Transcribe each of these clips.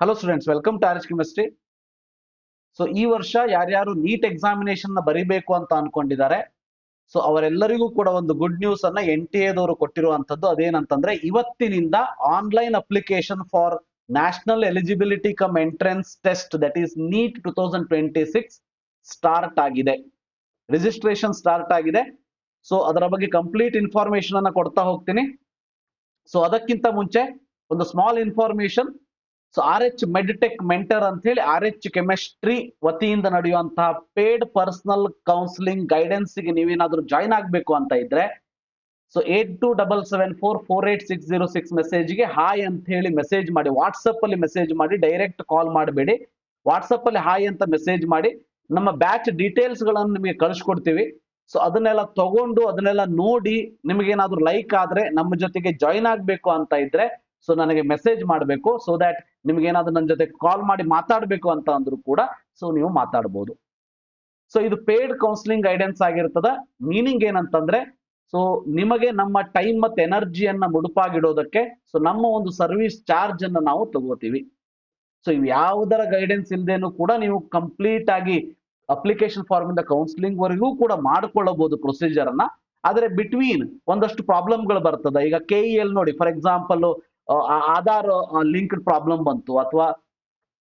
Hello students, welcome to RH chemistry. So ಈ ವರ್ಷ ಯಾರ್ಯಾರು ನೀಟ್ ಎಕ್ಸಾಮಿನೇಷನ್ ನ ಬರಿಬೇಕು ಅಂತ ಅನ್ಕೊಂಡಿದ್ದಾರೆ, ಸೊ ಅವರೆಲ್ಲರಿಗೂ ಕೂಡ ಒಂದು ಗುಡ್ ನ್ಯೂಸ್ ಅನ್ನ NTA ದವರು ಕೊಟ್ಟಿರುವಂತದ್ದು. ಅದೇನಂತಂದ್ರೆ, ಇವತ್ತಿನಿಂದ online application for national eligibility cum entrance test, that is NEET 2026 start ಆಗಿದೆ. ರಿಜಿಸ್ಟ್ರೇಷನ್ ಸ್ಟಾರ್ಟ್ ಆಗಿದೆ. ಸೊ ಅದರ ಬಗ್ಗೆ ಕಂಪ್ಲೀಟ್ ಇನ್ಫಾರ್ಮೇಶನ್ ಅನ್ನ ಕೊಡ್ತಾ ಹೋಗ್ತೀನಿ. ಸೊ ಅದಕ್ಕಿಂತ ಮುಂಚೆ ಒಂದು small information. So RH Meditech mentor ಅಂತ ಹೇಳಿ RH ಕೆಮಿಸ್ಟ್ರಿ ವತಿಯಿಂದ ನಡೆಯುವಂತಹ ಪೇಡ್ ಪರ್ಸನಲ್ ಕೌನ್ಸಿಲಿಂಗ್ ಗೈಡೆನ್ಸ್ ಗೆ ನೀವೇನಾದ್ರೂ ಜಾಯ್ನ್ ಆಗ್ಬೇಕು ಅಂತ ಇದ್ರೆ, ಸೊ 8277448606 ಮೆಸೇಜ್ಗೆ ಹಾಯ್ ಅಂತ ಹೇಳಿ ಮೆಸೇಜ್ ಮಾಡಿ. ವಾಟ್ಸಪ್ ಅಲ್ಲಿ ಮೆಸೇಜ್ ಮಾಡಿ, ಡೈರೆಕ್ಟ್ ಕಾಲ್ ಮಾಡಬೇಡಿ. ವಾಟ್ಸಪ್ ಅಲ್ಲಿ ಹಾಯ್ ಅಂತ ಮೆಸೇಜ್ ಮಾಡಿ. ನಮ್ಮ ಬ್ಯಾಚ್ ಡೀಟೇಲ್ಸ್ ಗಳನ್ನು ನಿಮಗೆ ಕಳಿಸ್ಕೊಡ್ತೀವಿ. ಸೊ ಅದನ್ನೆಲ್ಲ ತಗೊಂಡು ಅದನ್ನೆಲ್ಲ ನೋಡಿ ನಿಮಗೇನಾದ್ರೂ ಲೈಕ್ ಆದ್ರೆ ನಮ್ಮ ಜೊತೆಗೆ ಜಾಯ್ನ್ ಆಗ್ಬೇಕು ಅಂತ ಇದ್ರೆ, ಸೊ ನನಗೆ ಮೆಸೇಜ್ ಮಾಡಬೇಕು. ಸೊ ದಟ್ ನಿಮ್ಗೆ ಏನಾದ್ರೂ ನನ್ನ ಜೊತೆ ಕಾಲ್ ಮಾಡಿ ಮಾತಾಡ್ಬೇಕು ಅಂತ ಅಂದ್ರೂ ಕೂಡ ಸೊ ನೀವು ಮಾತಾಡ್ಬೋದು. ಸೊ ಇದು ಪೇಡ್ ಕೌನ್ಸಿಲಿಂಗ್ ಗೈಡೆನ್ಸ್ ಆಗಿರ್ತದ. ಮೀನಿಂಗ್ ಏನಂತಂದ್ರೆ, ಸೊ ನಿಮಗೆ ನಮ್ಮ ಟೈಮ್ ಮತ್ತೆ ಎನರ್ಜಿಯನ್ನ ಮುಡುಪಾಗಿಡೋದಕ್ಕೆ ಸೊ ನಮ್ಮ ಒಂದು ಸರ್ವಿಸ್ ಚಾರ್ಜ್ ಅನ್ನ ನಾವು ತಗೋತೀವಿ. ಸೊ ಇವ್ ಯಾವುದರ ಗೈಡೆನ್ಸ್ ಇಲ್ದೇನು ಕೂಡ ನೀವು ಕಂಪ್ಲೀಟ್ ಆಗಿ ಅಪ್ಲಿಕೇಶನ್ ಫಾರ್ಮ್ ಇಂದ ಕೌನ್ಸಿಲಿಂಗ್ ವರೆಗೂ ಕೂಡ ಮಾಡ್ಕೊಳ್ಳಬಹುದು ಪ್ರೊಸೀಜರ್ ಅನ್ನ. ಆದ್ರೆ ಬಿಟ್ವೀನ್ ಒಂದಷ್ಟು ಪ್ರಾಬ್ಲಮ್ಗಳು ಬರ್ತದೆ. ಈಗ KEL ನೋಡಿ, for example Aadhaar linked problem ಬಂತು, ಅಥವಾ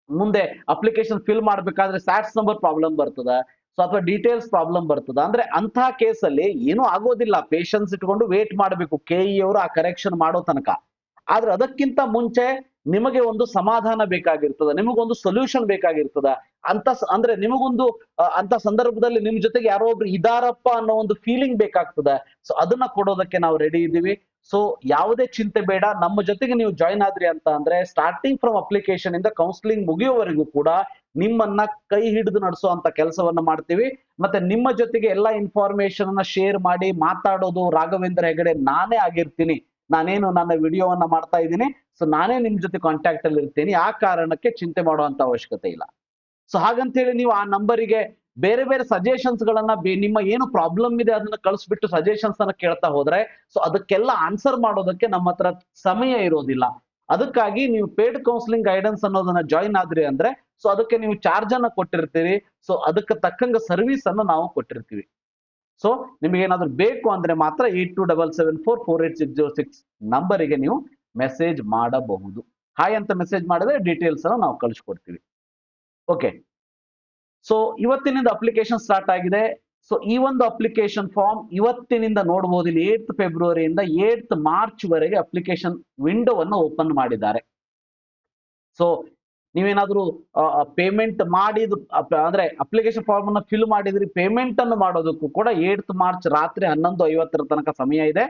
ಮುಂದೆ ಅಪ್ಲಿಕೇಶನ್ ಫಿಲ್ ಮಾಡ್ಬೇಕಾದ್ರೆ ಸ್ಯಾಟ್ಸ್ ನಂಬರ್ ಪ್ರಾಬ್ಲಮ್ ಬರ್ತದ, ಸೊ ಅಥವಾ ಡೀಟೇಲ್ಸ್ ಪ್ರಾಬ್ಲಮ್ ಬರ್ತದ. ಅಂದ್ರೆ ಅಂತಹ ಕೇಸಲ್ಲಿ ಏನೂ ಆಗೋದಿಲ್ಲ, ಪೇಷನ್ಸ್ ಇಟ್ಕೊಂಡು ವೇಟ್ ಮಾಡಬೇಕು KE ಅವರು ಆ ಕರೆಕ್ಷನ್ ಮಾಡೋ ತನಕ. ಆದ್ರೆ ಅದಕ್ಕಿಂತ ಮುಂಚೆ ನಿಮಗೆ ಒಂದು ಸಮಾಧಾನ ಬೇಕಾಗಿರ್ತದ, ನಿಮಗೊಂದು ಸೊಲ್ಯೂಷನ್ ಬೇಕಾಗಿರ್ತದ ಅಂತ. ಅಂದ್ರೆ ನಿಮಗೊಂದು ಅಂತ ಸಂದರ್ಭದಲ್ಲಿ ನಿಮ್ ಜೊತೆಗೆ ಯಾರೋ ಒಬ್ರು ಇದಾರಪ್ಪ ಅನ್ನೋ ಒಂದು ಫೀಲಿಂಗ್ ಬೇಕಾಗ್ತದೆ. ಸೊ ಅದನ್ನ ಕೊಡೋದಕ್ಕೆ ನಾವು ರೆಡಿ ಇದ್ದೀವಿ. ಸೊ ಯಾವುದೇ ಚಿಂತೆ ಬೇಡ. ನಮ್ಮ ಜೊತೆಗೆ ನೀವು ಜಾಯ್ನ್ ಆದ್ರಿ ಅಂತ ಅಂದ್ರೆ, ಸ್ಟಾರ್ಟಿಂಗ್ ಫ್ರಮ್ ಅಪ್ಲಿಕೇಶನ್ ಇಂದ ಕೌನ್ಸಿಲಿಂಗ್ ಮುಗಿಯೋವರೆಗೂ ಕೂಡ ನಿಮ್ಮನ್ನ ಕೈ ಹಿಡಿದು ನಡೆಸುವಂತ ಕೆಲಸವನ್ನ ಮಾಡ್ತೀವಿ. ಮತ್ತೆ ನಿಮ್ಮ ಜೊತೆಗೆ ಎಲ್ಲಾ ಇನ್ಫಾರ್ಮೇಶನ್ ಅನ್ನ ಶೇರ್ ಮಾಡಿ ಮಾತಾಡೋದು ರಾಘವೇಂದ್ರ ಹೆಗಡೆ ನಾನೇ ಆಗಿರ್ತೀನಿ. ನಾನೇನು ನನ್ನ ವಿಡಿಯೋವನ್ನ ಮಾಡ್ತಾ ಇದ್ದೀನಿ, ಸೊ ನಾನೇ ನಿಮ್ ಜೊತೆ ಕಾಂಟ್ಯಾಕ್ಟ್ ಅಲ್ಲಿ ಇರ್ತೀನಿ. ಆ ಕಾರಣಕ್ಕೆ ಚಿಂತೆ ಮಾಡುವಂತ ಅವಶ್ಯಕತೆ ಇಲ್ಲ. ಸೊ ಹಾಗಂತ ಹೇಳಿ ನೀವು ಆ ನಂಬರಿಗೆ ಬೇರೆ ಬೇರೆ ಸಜೆಷನ್ಸ್ ಗಳನ್ನ ನಿಮ್ಮ ಏನು ಪ್ರಾಬ್ಲಮ್ ಇದೆ ಅದನ್ನ ಕಳಿಸ್ಬಿಟ್ಟು ಸಜೆಷನ್ಸ್ ಅನ್ನ ಕೇಳ್ತಾ ಹೋದ್ರೆ, ಸೊ ಅದಕ್ಕೆಲ್ಲ ಆನ್ಸರ್ ಮಾಡೋದಕ್ಕೆ ನಮ್ಮ ಹತ್ರ ಸಮಯ ಇರೋದಿಲ್ಲ. ಅದಕ್ಕಾಗಿ ನೀವು ಪೇಡ್ ಕೌನ್ಸಿಲಿಂಗ್ ಗೈಡೆನ್ಸ್ ಅನ್ನೋದನ್ನ ಜಾಯಿನ್ ಆದ್ರಿ ಅಂದ್ರೆ, ಸೊ ಅದಕ್ಕೆ ನೀವು ಚಾರ್ಜ್ ಅನ್ನ ಕೊಟ್ಟಿರ್ತೀರಿ. ಸೊ ಅದಕ್ಕೆ ತಕ್ಕಂಗ ಸರ್ವಿಸ್ ಅನ್ನು ನಾವು ಕೊಟ್ಟಿರ್ತೀವಿ. ಸೊ ನಿಮಗೆ ಏನಾದ್ರೂ ಬೇಕು ಅಂದ್ರೆ ಮಾತ್ರ 8277448606 ನಂಬರಿಗೆ ನೀವು ಮೆಸೇಜ್ ಮಾಡಬಹುದು. ಹಾಯ್ ಅಂತ ಮೆಸೇಜ್ ಮಾಡಿದ್ರೆ ಡೀಟೇಲ್ಸ್ ಅನ್ನು ನಾವು ಕಳಿಸ್ಕೊಡ್ತೀವಿ. ಓಕೆ, ಸೊ ಇವತ್ತಿನಿಂದ ಅಪ್ಲಿಕೇಶನ್ ಸ್ಟಾರ್ಟ್ ಆಗಿದೆ. ಸೊ ಈ ಒಂದು ಅಪ್ಲಿಕೇಶನ್ ಫಾರ್ಮ್ ಇವತ್ತಿನಿಂದ ನೋಡಬಹುದು. ಇಲ್ಲಿ 8th ಫೆಬ್ರವರಿಯಿಂದ 8th ಮಾರ್ಚ್ ವರೆಗೆ ಅಪ್ಲಿಕೇಶನ್ ವಿಂಡೋವನ್ನು ಓಪನ್ ಮಾಡಿದ್ದಾರೆ. ಸೊ ನೀವೇನಾದ್ರೂ ಪೇಮೆಂಟ್ ಮಾಡಿದ್ ಅಂದ್ರೆ ಅಪ್ಲಿಕೇಶನ್ ಫಾರ್ಮ್ ಅನ್ನು ಫಿಲ್ ಮಾಡಿದ್ರಿ, ಪೇಮೆಂಟ್ ಅನ್ನು ಮಾಡೋದಕ್ಕೂ ಕೂಡ 8th ಮಾರ್ಚ್ ರಾತ್ರಿ 11:50 ತನಕ ಸಮಯ ಇದೆ.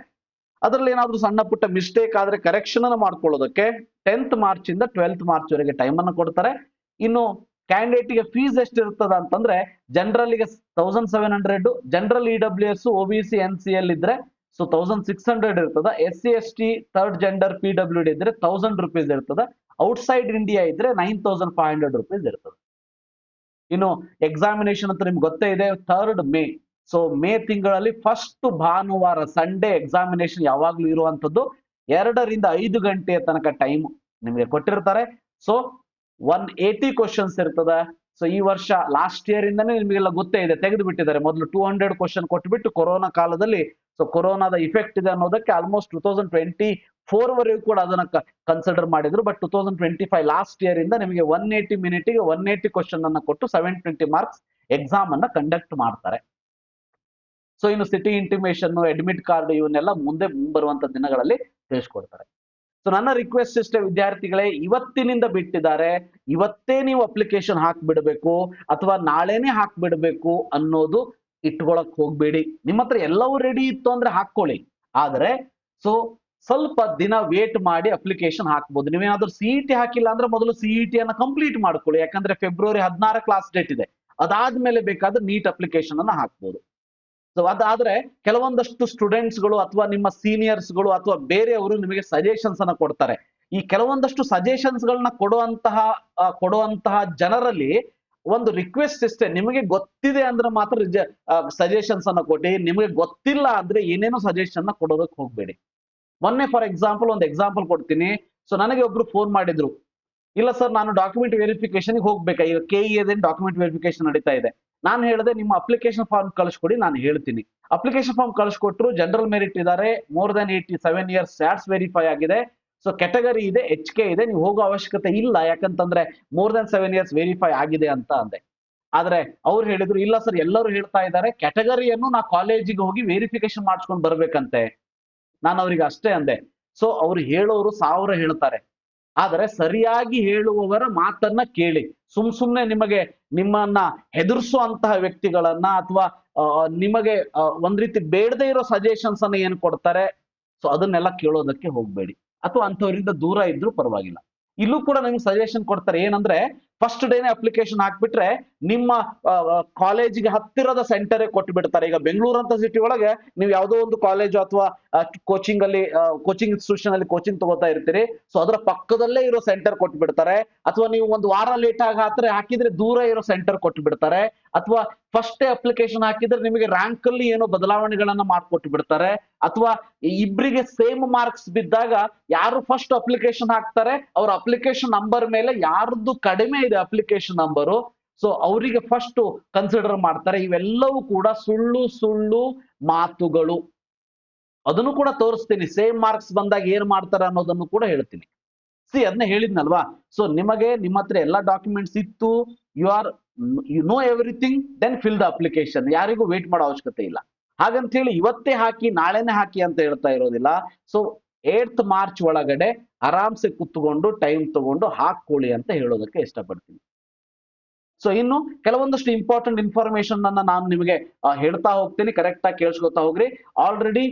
ಅದರಲ್ಲಿ ಏನಾದ್ರೂ ಸಣ್ಣ ಪುಟ್ಟ ಮಿಸ್ಟೇಕ್ ಆದ್ರೆ ಕರೆಕ್ಷನ್ ಅನ್ನು ಮಾಡ್ಕೊಳ್ಳೋದಕ್ಕೆ 10th ಮಾರ್ಚ್ ಇಂದ 12th ಮಾರ್ಚ್ ವರೆಗೆ ಟೈಮ್ ಅನ್ನು ಕೊಡ್ತಾರೆ. ಇನ್ನು ಕ್ಯಾಂಡಿಡೇಟ್ ಗೆ ಫೀಸ್ ಎಷ್ಟು ಇರ್ತದ ಅಂತಂದ್ರೆ, ಜನರಲ್ ಗೆ 1700, ಜನರಲ್ EWS OBC NCL ಇದ್ರೆ ಸೊ 1600 ಇರ್ತದ. SC ST third gender PWD ಇದ್ರೆ 1000 ರೂಪೀಸ್ ಇರ್ತದ. ಔಟ್ಸೈಡ್ ಇಂಡಿಯಾ ಇದ್ರೆ 9500 ರೂಪೀಸ್ ಇರ್ತದೆ. ಇನ್ನು ಎಕ್ಸಾಮಿನೇಷನ್ ಅಂತ ನಿಮ್ಗೆ ಗೊತ್ತೇ ಇದೆ, 3rd ಮೇ. ಸೊ ಮೇ ತಿಂಗಳಲ್ಲಿ ಫಸ್ಟ್ ಭಾನುವಾರ ಸಂಡೇ ಎಕ್ಸಾಮಿನೇಷನ್ ಯಾವಾಗ್ಲೂ ಇರುವಂತದ್ದು. 2 ರಿಂದ 5 ಗಂಟೆಯ ತನಕ ಟೈಮ್ ನಿಮಗೆ ಕೊಟ್ಟಿರ್ತಾರೆ. ಸೊ 180 ಕ್ವಶನ್ಸ್ ಇರ್ತದ. ಸೊ ಈ ವರ್ಷ ಲಾಸ್ಟ್ ಇಯರ್ ಇಂದಾನೆ ನಿಮಗೆಲ್ಲ ಗೊತ್ತೇ ಇದೆ, ತೆಗೆದು ಬಿಟ್ಟಿದ್ದಾರೆ. ಮೊದಲು 200 ಕ್ವಶನ್ ಕೊಟ್ಟುಬಿಟ್ಟು ಕೊರೋನಾ ಕಾಲದಲ್ಲಿ ಸೊ ಕೊರೋನಾದ ಇಫೆಕ್ಟ್ ಇದೆ ಅನ್ನೋದಕ್ಕೆ ಆಲ್ಮೋಸ್ಟ್ 2024 ವರೆಗೂ ಕೂಡ ಅದನ್ನ ಕನ್ಸಿಡರ್ ಮಾಡಿದ್ರು. ಬಟ್ 2025 ಲಾಸ್ಟ್ ಇಯರ್ ಇಂದ ನಿಮಗೆ 180 ಮಿನಿಟ್ಗೆ 180 ಕ್ವಶನ್ ಅನ್ನ ಕೊಟ್ಟು 720 ಮಾರ್ಕ್ಸ್ ಎಕ್ಸಾಮ್ ಅನ್ನ ಕಂಡಕ್ಟ್ ಮಾಡ್ತಾರೆ. ಸೊ ಇನ್ನು ಸಿಟಿ ಇಂಟಿಮೇಷನ್, ಅಡ್ಮಿಟ್ ಕಾರ್ಡ್ ಇವನ್ನೆಲ್ಲ ಮುಂದೆ ಬರುವಂತ ದಿನಗಳಲ್ಲಿ ತಿಳಿಸ್ಕೊಡ್ತಾರೆ. ಸೊ ನನ್ನ ರಿಕ್ವೆಸ್ಟ್ ಇಷ್ಟೇ ವಿದ್ಯಾರ್ಥಿಗಳೇ, ಇವತ್ತಿನಿಂದ ಬಿಟ್ಟಿದ್ದಾರೆ, ಇವತ್ತೇ ನೀವು ಅಪ್ಲಿಕೇಶನ್ ಹಾಕ್ಬಿಡ್ಬೇಕು ಅಥವಾ ನಾಳೆನೇ ಹಾಕ್ಬಿಡ್ಬೇಕು ಅನ್ನೋದು ಇಟ್ಕೊಳಕ್ ಹೋಗ್ಬೇಡಿ. ನಿಮ್ಮ ಹತ್ರ ಎಲ್ಲವೂ ರೆಡಿ ಇತ್ತು ಅಂದ್ರೆ ಹಾಕೊಳ್ಳಿ. ಆದ್ರೆ ಸೊ ಸ್ವಲ್ಪ ದಿನ ವೇಟ್ ಮಾಡಿ ಅಪ್ಲಿಕೇಶನ್ ಹಾಕ್ಬೋದು. ನೀವೇನಾದ್ರೂ CET ಹಾಕಿಲ್ಲ ಅಂದ್ರೆ ಮೊದಲು CET ಅನ್ನ ಕಂಪ್ಲೀಟ್ ಮಾಡ್ಕೊಳ್ಳಿ. ಯಾಕಂದ್ರೆ ಫೆಬ್ರವರಿ 16 ಕ್ಲಾಸ್ ಡೇಟ್ ಇದೆ. ಅದಾದ್ಮೇಲೆ ಬೇಕಾದ್ರೆ ನೀಟ್ ಅಪ್ಲಿಕೇಶನ್ ಅನ್ನ ಹಾಕ್ಬೋದು. ಸೊ ಅದಾದ್ರೆ ಕೆಲವೊಂದಷ್ಟು ಸ್ಟೂಡೆಂಟ್ಸ್ ಗಳು ಅಥವಾ ನಿಮ್ಮ ಸೀನಿಯರ್ಸ್ ಗಳು ಅಥವಾ ಬೇರೆಯವರು ನಿಮಗೆ ಸಜೆಷನ್ಸ್ ಅನ್ನ ಕೊಡ್ತಾರೆ. ಈ ಕೆಲವೊಂದಷ್ಟು ಸಜೆಷನ್ಸ್ ಗಳನ್ನ ಕೊಡುವಂತಹ ಜನರಲ್ಲಿ ಒಂದು ರಿಕ್ವೆಸ್ಟ್ ಇಷ್ಟೇ, ನಿಮಗೆ ಗೊತ್ತಿದೆ ಅಂದ್ರೆ ಮಾತ್ರ ಸಜೆಷನ್ಸ್ ಅನ್ನ ಕೊಡಿ. ನಿಮಗೆ ಗೊತ್ತಿಲ್ಲ ಅಂದ್ರೆ ಏನೇನೋ ಸಜೆಷನ್ ಕೊಡೋದಕ್ಕೆ ಹೋಗ್ಬೇಡಿ. ಮೊನ್ನೆ ಫಾರ್ ಎಕ್ಸಾಂಪಲ್ ಒಂದು ಎಕ್ಸಾಂಪಲ್ ಕೊಡ್ತೀನಿ. ಸೊ ನನಗೆ ಒಬ್ರು ಫೋನ್ ಮಾಡಿದ್ರು, ಇಲ್ಲ ಸರ್ ನಾನು ಡಾಕ್ಯುಮೆಂಟ್ ವೆರಿಫಿಕೇಶನ್ ಹೋಗ್ಬೇಕಾ, ಈಗ KE ಡಾಕ್ಯುಮೆಂಟ್ ವೆರಿಫಿಕೇಶನ್ ನಡೀತಾ ಇದೆ. ನಾನು ಹೇಳಿದೆ ನಿಮ್ಮ ಅಪ್ಲಿಕೇಶನ್ ಫಾರ್ಮ್ ಕಳಿಸ್ಕೊಡಿ, ನಾನು ಹೇಳ್ತೀನಿ. ಅಪ್ಲಿಕೇಶನ್ ಫಾರ್ಮ್ ಕಳಿಸ್ಕೊಟ್ರು, ಜನರಲ್ ಮೆರಿಟ್ ಇದ್ದಾರೆ, ಮೋರ್ ದನ್ 87 ಇಯರ್ಸ್ ಸ್ಯಾಟ್ಸ್ ವೆರಿಫೈ ಆಗಿದೆ, ಸೊ ಕೆಟಗರಿ ಇದೆ, HK ಇದೆ, ನೀವು ಹೋಗೋ ಅವಶ್ಯಕತೆ ಇಲ್ಲ, ಯಾಕಂತಂದ್ರೆ ಮೋರ್ ದನ್ 7 ಇಯರ್ಸ್ ವೆರಿಫೈ ಆಗಿದೆ ಅಂತ ಅಂದೆ. ಆದ್ರೆ ಅವ್ರು ಹೇಳಿದ್ರು ಇಲ್ಲ ಸರ್ ಎಲ್ಲರೂ ಹೇಳ್ತಾ ಇದ್ದಾರೆ ಕ್ಯಾಟಗರಿಯನ್ನು ನಾ ಕಾಲೇಜಿಗೆ ಹೋಗಿ ವೆರಿಫಿಕೇಶನ್ ಮಾಡಿಸ್ಕೊಂಡು ಬರ್ಬೇಕಂತೆ. ನಾನು ಅವ್ರಿಗೆ ಅಷ್ಟೇ ಅಂದೆ. ಸೊ ಅವ್ರು ಹೇಳೋರು 1000 ಹೇಳ್ತಾರೆ, ಆದರೆ ಸರಿಯಾಗಿ ಹೇಳುವವರ ಮಾತನ್ನ ಕೇಳಿ. ಸುಮ್ನೆ ನಿಮ್ಮನ್ನ ಹೆದರ್ಸುವಂತಹ ವ್ಯಕ್ತಿಗಳನ್ನ ಅಥವಾ ನಿಮಗೆ ಒಂದ್ ರೀತಿ ಬೇಡದೇ ಇರೋ ಸಜೆಷನ್ಸ್ ಅನ್ನ ಏನ್ ಕೊಡ್ತಾರೆ, ಸೊ ಅದನ್ನೆಲ್ಲ ಕೇಳೋದಕ್ಕೆ ಹೋಗ್ಬೇಡಿ, ಅಥವಾ ಅಂಥವರಿಂದ ದೂರ ಇದ್ರೂ ಪರವಾಗಿಲ್ಲ. ಇಲ್ಲೂ ಕೂಡ ನಿಮ್ಗೆ ಸಜೆಷನ್ ಕೊಡ್ತಾರೆ, ಏನಂದ್ರೆ ಫಸ್ಟ್ ಡೇನೆ ಅಪ್ಲಿಕೇಶನ್ ಹಾಕ್ಬಿಟ್ರೆ ನಿಮ್ಮ ಕಾಲೇಜಿಗೆ ಹತ್ತಿರದ ಸೆಂಟರ್ ಕೊಟ್ಟು ಬಿಡ್ತಾರೆ. ಈಗ ಬೆಂಗಳೂರು ಅಂತ ಸಿಟಿ ಒಳಗೆ ನೀವು ಯಾವುದೋ ಒಂದು ಕಾಲೇಜು ಅಥವಾ ಕೋಚಿಂಗ್ ಇನ್ಸ್ಟಿಟ್ಯೂಷನ್ ಅಲ್ಲಿ ಕೋಚಿಂಗ್ ತಗೋತಾ ಇರ್ತೀರಿ, ಸೊ ಅದರ ಪಕ್ಕದಲ್ಲೇ ಇರೋ ಸೆಂಟರ್ ಕೊಟ್ಟು ಬಿಡ್ತಾರೆ. ಅಥವಾ ನೀವು ಒಂದು ವಾರ ಲೇಟ್ ಆಗಿ ಹಾಕಿದ್ರೆ ದೂರ ಇರೋ ಸೆಂಟರ್ ಕೊಟ್ಟು ಬಿಡ್ತಾರೆ. ಅಥವಾ ಫಸ್ಟ್ ಡೇ ಅಪ್ಲಿಕೇಶನ್ ಹಾಕಿದ್ರೆ ನಿಮಗೆ ರ್ಯಾಂಕ್ ಅಲ್ಲಿ ಏನೋ ಬದಲಾವಣೆಗಳನ್ನ ಮಾಡ್ಕೊಟ್ಟು ಬಿಡ್ತಾರೆ. ಅಥವಾ ಇಬ್ಬರಿಗೆ ಸೇಮ್ ಮಾರ್ಕ್ಸ್ ಬಿದ್ದಾಗ ಯಾರು ಫಸ್ಟ್ ಅಪ್ಲಿಕೇಶನ್ ಹಾಕ್ತಾರೆ ಅವ್ರ ಅಪ್ಲಿಕೇಶನ್ ನಂಬರ್ ಮೇಲೆ ಯಾರ್ದು ಕಡಿಮೆ ಇದೆ ಅಪ್ಲಿಕೇಶನ್ ನಂಬರು, ಸೊ ಅವರಿಗೆ ಫಸ್ಟ್ ಕನ್ಸಿಡರ್ ಮಾಡ್ತಾರೆ. ಇವೆಲ್ಲವೂ ಕೂಡ ಸುಳ್ಳು ಮಾತುಗಳು. ಅದನ್ನು ಕೂಡ ತೋರಿಸ್ತೀನಿ, ಸೇಮ್ ಮಾರ್ಕ್ಸ್ ಬಂದಾಗ ಏನ್ ಮಾಡ್ತಾರೆ ಅನ್ನೋದನ್ನು ಕೂಡ ಹೇಳ್ತೀನಿ. ಅದನ್ನ ಹೇಳಿದ್ನಲ್ವಾ. ಸೊ ನಿಮಗೆ ನಿಮ್ಮ ಹತ್ರ ಎಲ್ಲಾ ಡಾಕ್ಯುಮೆಂಟ್ಸ್ ಇತ್ತು, you know everything, then fill the application. ಯಾರಿಗೂ ವೇಟ್ ಮಾಡೋ ಅವಶ್ಯಕತೆ ಇಲ್ಲ. ಹಾಗಂತ ಹೇಳಿ ಇವತ್ತೇ ಹಾಕಿ ನಾಳೆನೆ ಹಾಕಿ ಅಂತ ಹೇಳ್ತಾ ಇರೋದಿಲ್ಲ. ಸೊ 8th ಮಾರ್ಚ್ ಒಳಗಡೆ ಆರಾಮ್ಸೆ ಕುತ್ಕೊಂಡು ಟೈಮ್ ತಗೊಂಡು ಹಾಕೊಳ್ಳಿ ಅಂತ ಹೇಳೋದಕ್ಕೆ ಇಷ್ಟಪಡ್ತೀನಿ. ಸೊ ಇನ್ನು ಕೆಲವೊಂದಷ್ಟು ಇಂಪಾರ್ಟೆಂಟ್ ಇನ್ಫಾರ್ಮೇಶನ್ ಅನ್ನ ನಾನು ನಿಮಗೆ ಹೇಳ್ತಾ ಹೋಗ್ತೀನಿ, ಕರೆಕ್ಟ್ ಆಗಿ ಕೇಳಿಸ್ಕೊತಾ ಹೋಗ್ರಿ. ಆಲ್ರೆಡಿ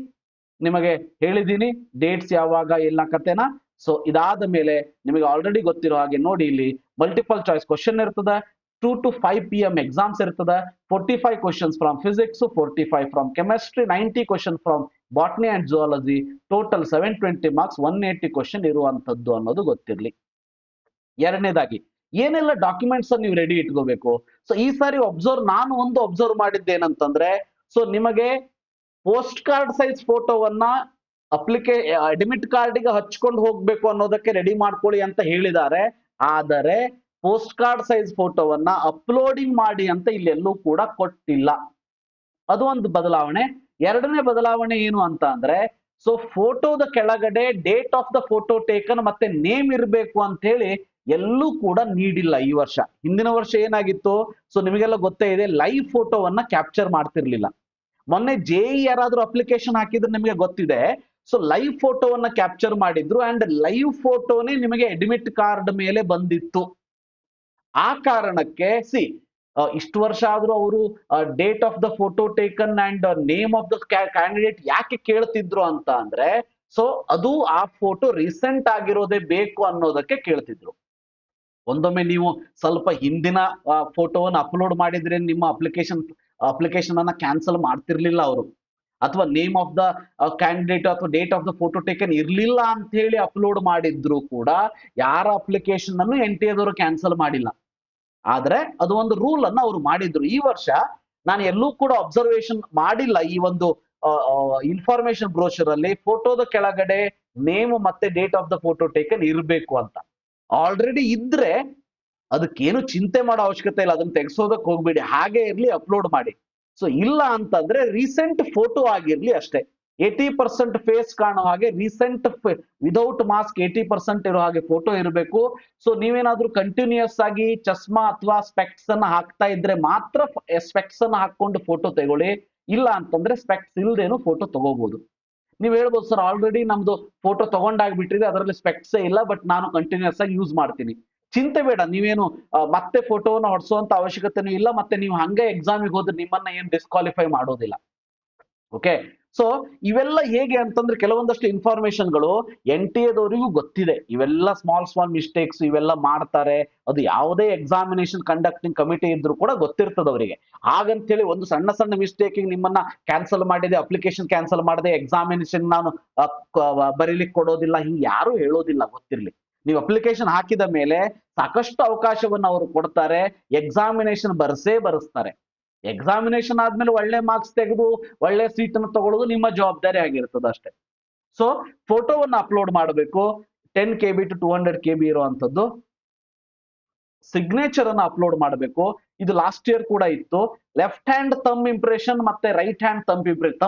ನಿಮಗೆ ಹೇಳಿದ್ದೀನಿ ಡೇಟ್ಸ್ ಯಾವಾಗ ಎಲ್ಲ ಕತೆನಾ. ಸೊ ಇದಾದ ಮೇಲೆ ನಿಮಗೆ ಆಲ್ರೆಡಿ ಗೊತ್ತಿರೋ ಹಾಗೆ ನೋಡಿ, ಇಲ್ಲಿ ಮಲ್ಟಿಪಲ್ ಚಾಯ್ಸ್ ಕ್ವಶನ್ ಇರ್ತದೆ, 2 to 5 PM ಎಕ್ಸಾಮ್ಸ್ ಇರ್ತದೆ, 45 questions from physics, 45 from chemistry, 90 question from botany and zoology, total 720 marks, 180 question ಇರುವಂತದ್ದು ಅನ್ನೋದು ಗೊತ್ತಿರಲಿ. ಎರಡನೇದಾಗಿ ಏನೆಲ್ಲ ಡಾಕ್ಯುಮೆಂಟ್ಸ್ ನೀವು ರೆಡಿ ಇಟ್ಕೋಬೇಕು. ಸೊ ಈ ಸಾರಿ ನಾನು ಒಂದು ಅಬ್ಸರ್ವ್ ಮಾಡಿದ್ದೇನಂತಂದ್ರೆ, ಸೊ ನಿಮಗೆ ಪೋಸ್ಟ್ ಕಾರ್ಡ್ ಸೈಜ್ ಫೋಟೋವನ್ನ ಅಡ್ಮಿಟ್ ಕಾರ್ಡ್ಗೆ ಹಚ್ಕೊಂಡು ಹೋಗ್ಬೇಕು ಅನ್ನೋದಕ್ಕೆ ರೆಡಿ ಮಾಡ್ಕೊಳ್ಳಿ ಅಂತ ಹೇಳಿದ್ದಾರೆ. ಆದರೆ ಪೋಸ್ಟ್ ಕಾರ್ಡ್ ಸೈಜ್ ಫೋಟೋವನ್ನ ಅಪ್ಲೋಡಿಂಗ್ ಮಾಡಿ ಅಂತ ಇಲ್ಲೆಲ್ಲೂ ಕೂಡ ಕೊಟ್ಟಿಲ್ಲ. ಅದು ಒಂದು ಬದಲಾವಣೆ. ಎರಡನೇ ಬದಲಾವಣೆ ಏನು ಅಂತ ಅಂದ್ರೆ, ಸೊ ಫೋಟೋದ ಕೆಳಗಡೆ date of the photo taken ಮತ್ತೆ ನೇಮ್ ಇರಬೇಕು ಅಂತ ಹೇಳಿ ಎಲ್ಲೂ ಕೂಡ ನೀಡಿಲ್ಲ ಈ ವರ್ಷ. ಹಿಂದಿನ ವರ್ಷ ಏನಾಗಿತ್ತು, ಸೊ ನಿಮಗೆಲ್ಲ ಗೊತ್ತೇ ಇದೆ, ಲೈವ್ ಫೋಟೋವನ್ನ ಕ್ಯಾಪ್ಚರ್ ಮಾಡ್ತಿರ್ಲಿಲ್ಲ. ಮೊನ್ನೆ JEE ಯಾರಾದ್ರೂ ಅಪ್ಲಿಕೇಶನ್ ಹಾಕಿದ್ರೆ ನಿಮಗೆ ಗೊತ್ತಿದೆ, ಸೊ ಲೈವ್ ಫೋಟೋವನ್ನ ಕ್ಯಾಪ್ಚರ್ ಮಾಡಿದ್ರು ಅಂಡ್ ಲೈವ್ ಫೋಟೋನೇ ನಿಮಗೆ ಅಡ್ಮಿಟ್ ಕಾರ್ಡ್ ಮೇಲೆ ಬಂದಿತ್ತು. ಆ ಕಾರಣಕ್ಕೆ ಇಷ್ಟು ವರ್ಷ ಆದ್ರೂ ಅವರು date of the photo taken and name of the candidate ಯಾಕೆ ಕೇಳ್ತಿದ್ರು ಅಂತ ಅಂದ್ರೆ, ಸೊ ಅದು ಆ ಫೋಟೋ ರೀಸೆಂಟ್ ಆಗಿರೋದೇ ಬೇಕು ಅನ್ನೋದಕ್ಕೆ ಕೇಳ್ತಿದ್ರು. ಒಂದೊಮ್ಮೆ ನೀವು ಸ್ವಲ್ಪ ಹಿಂದಿನ ಫೋಟೋವನ್ನು ಅಪ್ಲೋಡ್ ಮಾಡಿದ್ರೆ ನಿಮ್ಮ ಅಪ್ಲಿಕೇಶನ್ ಅನ್ನ ಕ್ಯಾನ್ಸಲ್ ಮಾಡ್ತಿರ್ಲಿಲ್ಲ ಅವರು. ಅಥವಾ ನೇಮ್ ಆಫ್ ದ ಕ್ಯಾಂಡಿಡೇಟ್ ಅಥವಾ date of the photo taken ಇರ್ಲಿಲ್ಲ ಅಂತ ಹೇಳಿ ಅಪ್ಲೋಡ್ ಮಾಡಿದ್ರು ಕೂಡ ಯಾರ ಅಪ್ಲಿಕೇಶನ್ ಅನ್ನು NTA ದವರು ಕ್ಯಾನ್ಸಲ್ ಮಾಡಿಲ್ಲ. ಆದ್ರೆ ಅದು ಒಂದು ರೂಲ್ ಅನ್ನ ಅವರು ಮಾಡಿದ್ರು. ಈ ವರ್ಷ ನಾನು ಎಲ್ಲೂ ಕೂಡ ಅಬ್ಸರ್ವೇಷನ್ ಮಾಡಿಲ್ಲ ಈ ಒಂದು ಇನ್ಫಾರ್ಮೇಶನ್ ಬ್ರೋಷರ್ ಅಲ್ಲಿ ಫೋಟೋದ ಕೆಳಗಡೆ ನೇಮ್ ಮತ್ತೆ date of the photo taken ಇರಬೇಕು ಅಂತ. ಆಲ್ರೆಡಿ ಇದ್ರೆ ಅದಕ್ಕೇನು ಚಿಂತೆ ಮಾಡೋ ಅವಶ್ಯಕತೆ ಇಲ್ಲ, ಅದನ್ನ ತೆಗೆಸೋದಕ್ಕೆ ಹೋಗ್ಬೇಡಿ, ಹಾಗೆ ಇರ್ಲಿ, ಅಪ್ಲೋಡ್ ಮಾಡಿ. ಸೊ ಇಲ್ಲ ಅಂತಂದ್ರೆ ರೀಸೆಂಟ್ ಫೋಟೋ ಆಗಿರ್ಲಿ ಅಷ್ಟೇ. 80% ಫೇಸ್ ಕಾಣೋ ಹಾಗೆ ರೀಸೆಂಟ್ ವಿದೌಟ್ ಮಾಸ್ಕ್ 80% ಇರೋ ಹಾಗೆ ಫೋಟೋ ಇರಬೇಕು. ಸೊ ನೀವೇನಾದ್ರೂ ಕಂಟಿನ್ಯೂಸ್ ಆಗಿ ಚಸ್ಮಾ ಅಥವಾ ಸ್ಪೆಕ್ಸ್ ಅನ್ನ ಹಾಕ್ತಾ ಇದ್ರೆ ಮಾತ್ರ ಸ್ಪೆಕ್ಸ್ ಅನ್ನ ಹಾಕೊಂಡು ಫೋಟೋ ತಗೊಳ್ಳಿ. ಇಲ್ಲ ಅಂತಂದ್ರೆ ಸ್ಪೆಕ್ಸ್ ಇಲ್ದೇನು ಫೋಟೋ ತಗೋಬಹುದು. ನೀವ್ ಹೇಳ್ಬೋದು ಸರ್ ಆಲ್ರೆಡಿ ನಮ್ದು ಫೋಟೋ ತಗೊಂಡಾಗ್ಬಿಟ್ಟಿದೆ, ಅದರಲ್ಲಿ ಸ್ಪೆಕ್ಸೇ ಇಲ್ಲ, ಬಟ್ ನಾನು ಕಂಟಿನ್ಯೂಸ್ ಆಗಿ ಯೂಸ್ ಮಾಡ್ತೀನಿ. ಚಿಂತೆ ಬೇಡ, ನೀವೇನು ಮತ್ತೆ ಫೋಟೋವನ್ನ ಹೊಡ್ಸುವಂತ ಅವಶ್ಯಕತೆನೂ ಇಲ್ಲ, ಮತ್ತೆ ನೀವು ಹಂಗೆ ಎಕ್ಸಾಮಿಗೆ ಹೋದ್ರೆ ನಿಮ್ಮನ್ನ ಏನ್ ಡಿಸ್ಕ್ವಾಲಿಫೈ ಮಾಡೋದಿಲ್ಲ. ಓಕೆ, ಸೊ ಇವೆಲ್ಲ ಹೇಗೆ ಅಂತಂದ್ರೆ ಕೆಲವೊಂದಷ್ಟು ಇನ್ಫಾರ್ಮೇಶನ್ಗಳು NTA ದವರಿಗೂ ಗೊತ್ತಿದೆ. ಇವೆಲ್ಲ ಸ್ಮಾಲ್ ಮಿಸ್ಟೇಕ್ಸ್ ಇವೆಲ್ಲ ಮಾಡ್ತಾರೆ, ಅದು ಯಾವುದೇ ಎಕ್ಸಾಮಿನೇಷನ್ ಕಂಡಕ್ಟಿಂಗ್ ಕಮಿಟಿ ಇದ್ರು ಕೂಡ ಗೊತ್ತಿರ್ತದೆ ಅವರಿಗೆ. ಹಾಗಂತೇಳಿ ಒಂದು ಸಣ್ಣ ಮಿಸ್ಟೇಕ್ ನಿಮ್ಮನ್ನ ಕ್ಯಾನ್ಸಲ್ ಮಾಡಿದೆ, ಅಪ್ಲಿಕೇಶನ್ ಕ್ಯಾನ್ಸಲ್ ಮಾಡಿದೆ, ಎಕ್ಸಾಮಿನೇಷನ್ ನಾನು ಬರೀಲಿಕ್ಕೆ ಕೊಡೋದಿಲ್ಲ, ಹಿಂಗೆ ಯಾರು ಹೇಳೋದಿಲ್ಲ, ಗೊತ್ತಿರ್ಲಿ. ನೀವು ಅಪ್ಲಿಕೇಶನ್ ಹಾಕಿದ ಮೇಲೆ ಸಾಕಷ್ಟು ಅವಕಾಶವನ್ನು ಅವರು ಕೊಡ್ತಾರೆ, ಎಕ್ಸಾಮಿನೇಷನ್ ಬರೆಸ್ತಾರೆ. ಎಕ್ಸಾಮಿನೇಷನ್ ಆದ್ಮೇಲೆ ಒಳ್ಳೆ ಮಾರ್ಕ್ಸ್ ತೆಗೆದು ಒಳ್ಳೆ ಸೀಟ್ ಅನ್ನು ತಗೊಳ್ಳೋದು ನಿಮ್ಮ ಜವಾಬ್ದಾರಿ ಆಗಿರ್ತದೆ ಅಷ್ಟೇ. ಸೊ ಫೋಟೋವನ್ನ ಅಪ್ಲೋಡ್ ಮಾಡಬೇಕು, 10 KB to 200 KB ಇರುವಂತದ್ದು. ಸಿಗ್ನೇಚರ್ ಅನ್ನ ಅಪ್ಲೋಡ್ ಮಾಡಬೇಕು. ಇದು ಲಾಸ್ಟ್ ಇಯರ್ ಕೂಡ ಇತ್ತು. ಲೆಫ್ಟ್ ಹ್ಯಾಂಡ್ ಥಂಬ್ ಇಂಪ್ರೆಷನ್ ಮತ್ತೆ right hand thumb impression,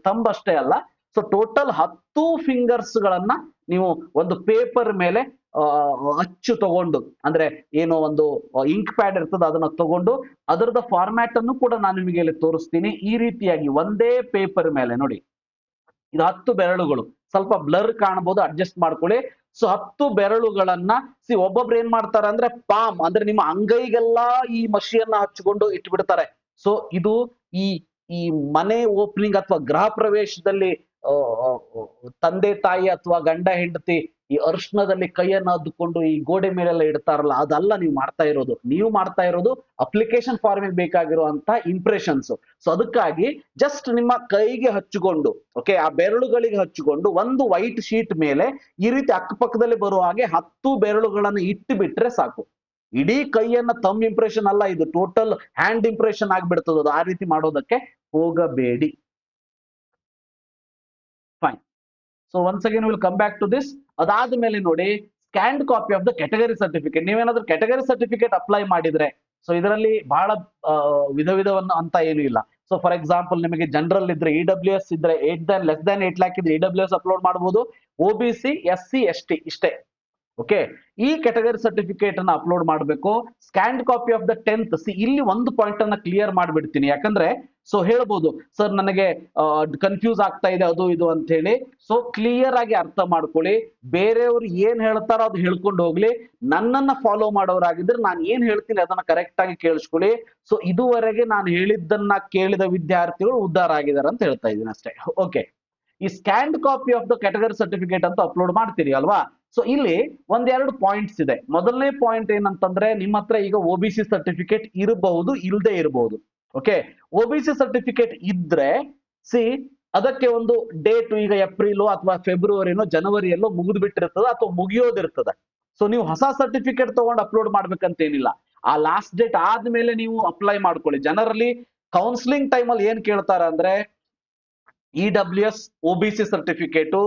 thumb ಅಷ್ಟೇ ಅಲ್ಲ. ಸೊ ಟೋಟಲ್ 10 ಫಿಂಗರ್ಸ್ ಗಳನ್ನ ನೀವು ಒಂದು ಪೇಪರ್ ಮೇಲೆ ಅಚ್ಚು ತಗೊಂಡು, ಅಂದ್ರೆ ಏನೋ ಒಂದು ಇಂಕ್ ಪ್ಯಾಡ್ ಇರ್ತದೆ, ಅದನ್ನ ತಗೊಂಡು ಅದರದ ಫಾರ್ಮ್ಯಾಟ್ ಅನ್ನು ಕೂಡ ನಾನು ನಿಮಗೆ ಇಲ್ಲಿ ತೋರಿಸ್ತೀನಿ. ಈ ರೀತಿಯಾಗಿ ಒಂದೇ ಪೇಪರ್ ಮೇಲೆ ನೋಡಿ, ಇದು 10 ಬೆರಳುಗಳು, ಸ್ವಲ್ಪ ಬ್ಲರ್ ಕಾಣಬಹುದು, ಅಡ್ಜಸ್ಟ್ ಮಾಡ್ಕೊಳ್ಳಿ. ಸೊ 10 ಬೆರಳುಗಳನ್ನ ಒಬ್ಬೊಬ್ರು ಏನ್ ಮಾಡ್ತಾರೆ ಅಂದ್ರೆ ಪಾಮ್ ಅಂದ್ರೆ ನಿಮ್ಮ ಅಂಗೈಗೆಲ್ಲ ಈ ಮಷಿಯನ್ನ ಹಚ್ಚಿಕೊಂಡು ಇಟ್ಬಿಡ್ತಾರೆ. ಸೊ ಇದು ಈ ಈ ಮನೆ ಓಪನಿಂಗ್ ಅಥವಾ ಗೃಹ ಪ್ರವೇಶದಲ್ಲಿ ತಂದೆ ತಾಯಿ ಅಥವಾ ಗಂಡ ಹೆಂಡತಿ ಈ ಅರ್ಶನದಲ್ಲಿ ಕೈಯನ್ನ ಅದ್ದುಕೊಂಡು ಈ ಗೋಡೆ ಮೇಲೆಲ್ಲ ಇಡ್ತಾರಲ್ಲ, ಅದಲ್ಲ ನೀವು ಮಾಡ್ತಾ ಇರೋದು. ನೀವು ಮಾಡ್ತಾ ಇರೋದು ಅಪ್ಲಿಕೇಶನ್ ಫಾರ್ಮಿಗೆ ಬೇಕಾಗಿರುವಂತ ಇಂಪ್ರೆಷನ್ಸ್. ಸೊ ಅದಕ್ಕಾಗಿ ಜಸ್ಟ್ ನಿಮ್ಮ ಕೈಗೆ ಹಚ್ಚಿಕೊಂಡು, ಓಕೆ, ಆ ಬೆರಳುಗಳಿಗೆ ಹಚ್ಚಿಕೊಂಡು ಒಂದು ವೈಟ್ ಶೀಟ್ ಮೇಲೆ ಈ ರೀತಿ ಅಕ್ಕಪಕ್ಕದಲ್ಲಿ ಬರುವ ಹಾಗೆ 10 ಬೆರಳುಗಳನ್ನು ಇಟ್ಟು ಬಿಟ್ರೆ ಸಾಕು. ಇಡೀ ಕೈಯನ್ನ ಥಂಬ್ ಇಂಪ್ರೆಷನ್ ಅಲ್ಲ, ಇದು ಟೋಟಲ್ ಹ್ಯಾಂಡ್ ಇಂಪ್ರೆಷನ್ ಆಗ್ಬಿಡ್ತದೆ. ಆ ರೀತಿ ಮಾಡೋದಕ್ಕೆ ಹೋಗಬೇಡಿ. Fine. So once again will come back to this. ಅದಾದ ಮೇಲೆ ನೋಡಿ, scanned copy of the category certificate. ನೀವೇನಾದ್ರೂ ಕ್ಯಾಟಗರಿ ಸರ್ಟಿಫಿಕೇಟ್ ಅಪ್ಲೈ ಮಾಡಿದ್ರೆ, ಸೊ ಇದರಲ್ಲಿ ಬಹಳ ವಿಧವನ್ನ ಅಂತ ಏನು ಇಲ್ಲ. ಸೊ ಫಾರ್ ಎಕ್ಸಾಂಪಲ್, ನಿಮಗೆ ಜನರಲ್ ಇದ್ರೆ, EWS ಇದ್ರೆ, ಲೆಸ್ ದನ್ 8 lakh ಇದ್ರೆ EWS ಅಪ್ಲೋಡ್ ಮಾಡಬಹುದು. OBC, SC, ST ಇಷ್ಟೇ. ಓಕೆ, ಈ ಕ್ಯಾಟಗರಿ ಸರ್ಟಿಫಿಕೇಟ್ ಅನ್ನ ಅಪ್ಲೋಡ್ ಮಾಡಬೇಕು. Scanned copy of the 10th. ಇಲ್ಲಿ ಒಂದು ಪಾಯಿಂಟ್ ಅನ್ನ ಕ್ಲಿಯರ್ ಮಾಡ್ಬಿಡ್ತೀನಿ, ಯಾಕಂದ್ರೆ ಸೊ ಹೇಳ್ಬೋದು ಸರ್ ನನಗೆ ಕನ್ಫ್ಯೂಸ್ ಆಗ್ತಾ ಇದೆ ಅದು ಇದು ಅಂತ ಹೇಳಿ. ಸೊ ಕ್ಲಿಯರ್ ಆಗಿ ಅರ್ಥ ಮಾಡ್ಕೊಳ್ಳಿ. ಬೇರೆಯವ್ರು ಏನ್ ಹೇಳ್ತಾರೋ ಅದು ಹೇಳ್ಕೊಂಡು ಹೋಗ್ಲಿ. ನನ್ನನ್ನ ಫಾಲೋ ಮಾಡೋರಾಗಿದ್ರೆ ನಾನು ಏನ್ ಹೇಳ್ತೀನಿ ಅದನ್ನ ಕರೆಕ್ಟ್ ಆಗಿ ಕೇಳಿಸ್ಕೊಳ್ಳಿ. ಸೊ ಇದುವರೆಗೆ ನಾನು ಹೇಳಿದ್ದನ್ನ ಕೇಳಿದ ವಿದ್ಯಾರ್ಥಿಗಳು ಉದ್ಧಾರ ಆಗಿದ್ದಾರೆ ಅಂತ ಹೇಳ್ತಾ ಇದ್ದೀನಿ ಅಷ್ಟೇ. ಓಕೆ, ಈ scanned copy of the category certificate ಅಂತ ಅಪ್ಲೋಡ್ ಮಾಡ್ತೀರಿ ಅಲ್ವಾ. ಸೊ ಇಲ್ಲಿ ಒಂದೆರಡು ಪಾಯಿಂಟ್ಸ್ ಇದೆ. ಮೊದಲನೇ ಪಾಯಿಂಟ್ ಏನಂತಂದ್ರೆ, ನಿಮ್ಮ ಹತ್ರ ಈಗ OBC ಸರ್ಟಿಫಿಕೇಟ್ ಇರಬಹುದು, ಇಲ್ಲದೆ ಇರಬಹುದು. ಓಕೆ, OBC ಸರ್ಟಿಫಿಕೇಟ್ ಇದ್ರೆ ಅದಕ್ಕೆ ಒಂದು ಡೇಟ್, ಈಗ ಏಪ್ರಿಲ್ ಅಥವಾ ಫೆಬ್ರವರಿನೋ ಜನವರಿಯಲ್ಲೋ ಮುಗಿದು ಬಿಟ್ಟಿರ್ತದೆ ಅಥವಾ ಮುಗಿಯೋದಿರ್ತದೆ. ಸೊ ನೀವು ಹೊಸ ಸರ್ಟಿಫಿಕೇಟ್ ತಗೊಂಡು ಅಪ್ಲೋಡ್ ಮಾಡ್ಬೇಕಂತ ಏನಿಲ್ಲ. ಆ ಲಾಸ್ಟ್ ಡೇಟ್ ಆದ್ಮೇಲೆ ನೀವು ಅಪ್ಲೈ ಮಾಡ್ಕೊಳ್ಳಿ. ಜನರಲಿ ಕೌನ್ಸಿಲಿಂಗ್ ಟೈಮ್ ಅಲ್ಲಿ ಏನ್ ಕೇಳ್ತಾರ ಅಂದ್ರೆ, EWS OBC certificate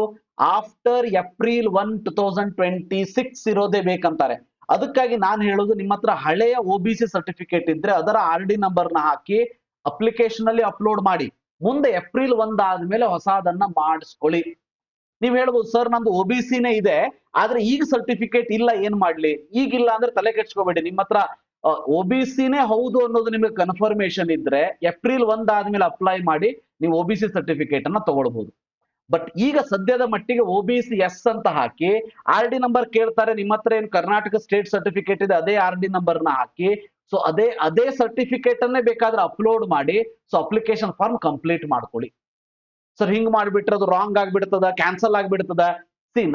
after April 1, 2026 ಇರೋದೇ ಬೇಕಂತಾರೆ. ಅದಕ್ಕಾಗಿ ನಾನು ಹೇಳೋದು, ನಿಮ್ಮ ಹತ್ರ ಹಳೆಯ OBC ಸರ್ಟಿಫಿಕೇಟ್ ಇದ್ರೆ ಅದರ RD ನಂಬರ್ನ ಹಾಕಿ ಅಪ್ಲಿಕೇಶನ್ ಅಲ್ಲಿ ಅಪ್ಲೋಡ್ ಮಾಡಿ. ಮುಂದೆ ಏಪ್ರಿಲ್ 1 ಆದ್ಮೇಲೆ ಹೊಸದನ್ನ ಮಾಡಿಸ್ಕೊಳ್ಳಿ. ನೀವ್ ಹೇಳ್ಬೋದು ಸರ್ ನಂದು OBCನೇ ಇದೆ, ಆದ್ರೆ ಈಗ ಸರ್ಟಿಫಿಕೇಟ್ ಇಲ್ಲ, ಏನ್ ಮಾಡ್ಲಿ? ಈಗಿಲ್ಲ ಅಂದ್ರೆ ತಲೆ ಕೆಡ್ಸ್ಕೋಬೇಡಿ. ನಿಮ್ಮ ಹತ್ರ OBCನೇ ಹೌದು ಅನ್ನೋದು ನಿಮಗೆ ಕನ್ಫರ್ಮೇಶನ್ ಇದ್ರೆ ಏಪ್ರಿಲ್ 1 ಆದ್ಮೇಲೆ ಅಪ್ಲೈ ಮಾಡಿ ನೀವು OBC ಸರ್ಟಿಫಿಕೇಟ್ ಅನ್ನ ತಗೊಳ್ಬಹುದು. ಬಟ್ ಈಗ ಸದ್ಯದ ಮಟ್ಟಿಗೆ OBC S ಅಂತ ಹಾಕಿ, RD ನಂಬರ್ ಕೇಳ್ತಾರೆ. ನಿಮ್ಮ ಹತ್ರ ಏನು ಕರ್ನಾಟಕ ಸ್ಟೇಟ್ ಸರ್ಟಿಫಿಕೇಟ್ ಇದೆ, ಅದೇ RD ನಂಬರ್ನ ಹಾಕಿ, ಸೊ ಅದೇ ಸರ್ಟಿಫಿಕೇಟ್ ಅನ್ನೇ ಬೇಕಾದ್ರೆ ಅಪ್ಲೋಡ್ ಮಾಡಿ. ಸೊ ಅಪ್ಲಿಕೇಶನ್ ಫಾರ್ಮ್ ಕಂಪ್ಲೀಟ್ ಮಾಡ್ಕೊಳ್ಳಿ. ಸರ್ ಹಿಂಗ್ ಮಾಡ್ಬಿಟ್ರೆ ಅದು ರಾಂಗ್ ಆಗ್ಬಿಡ್ತದ, ಕ್ಯಾನ್ಸಲ್ ಆಗ್ಬಿಡ್ತದ.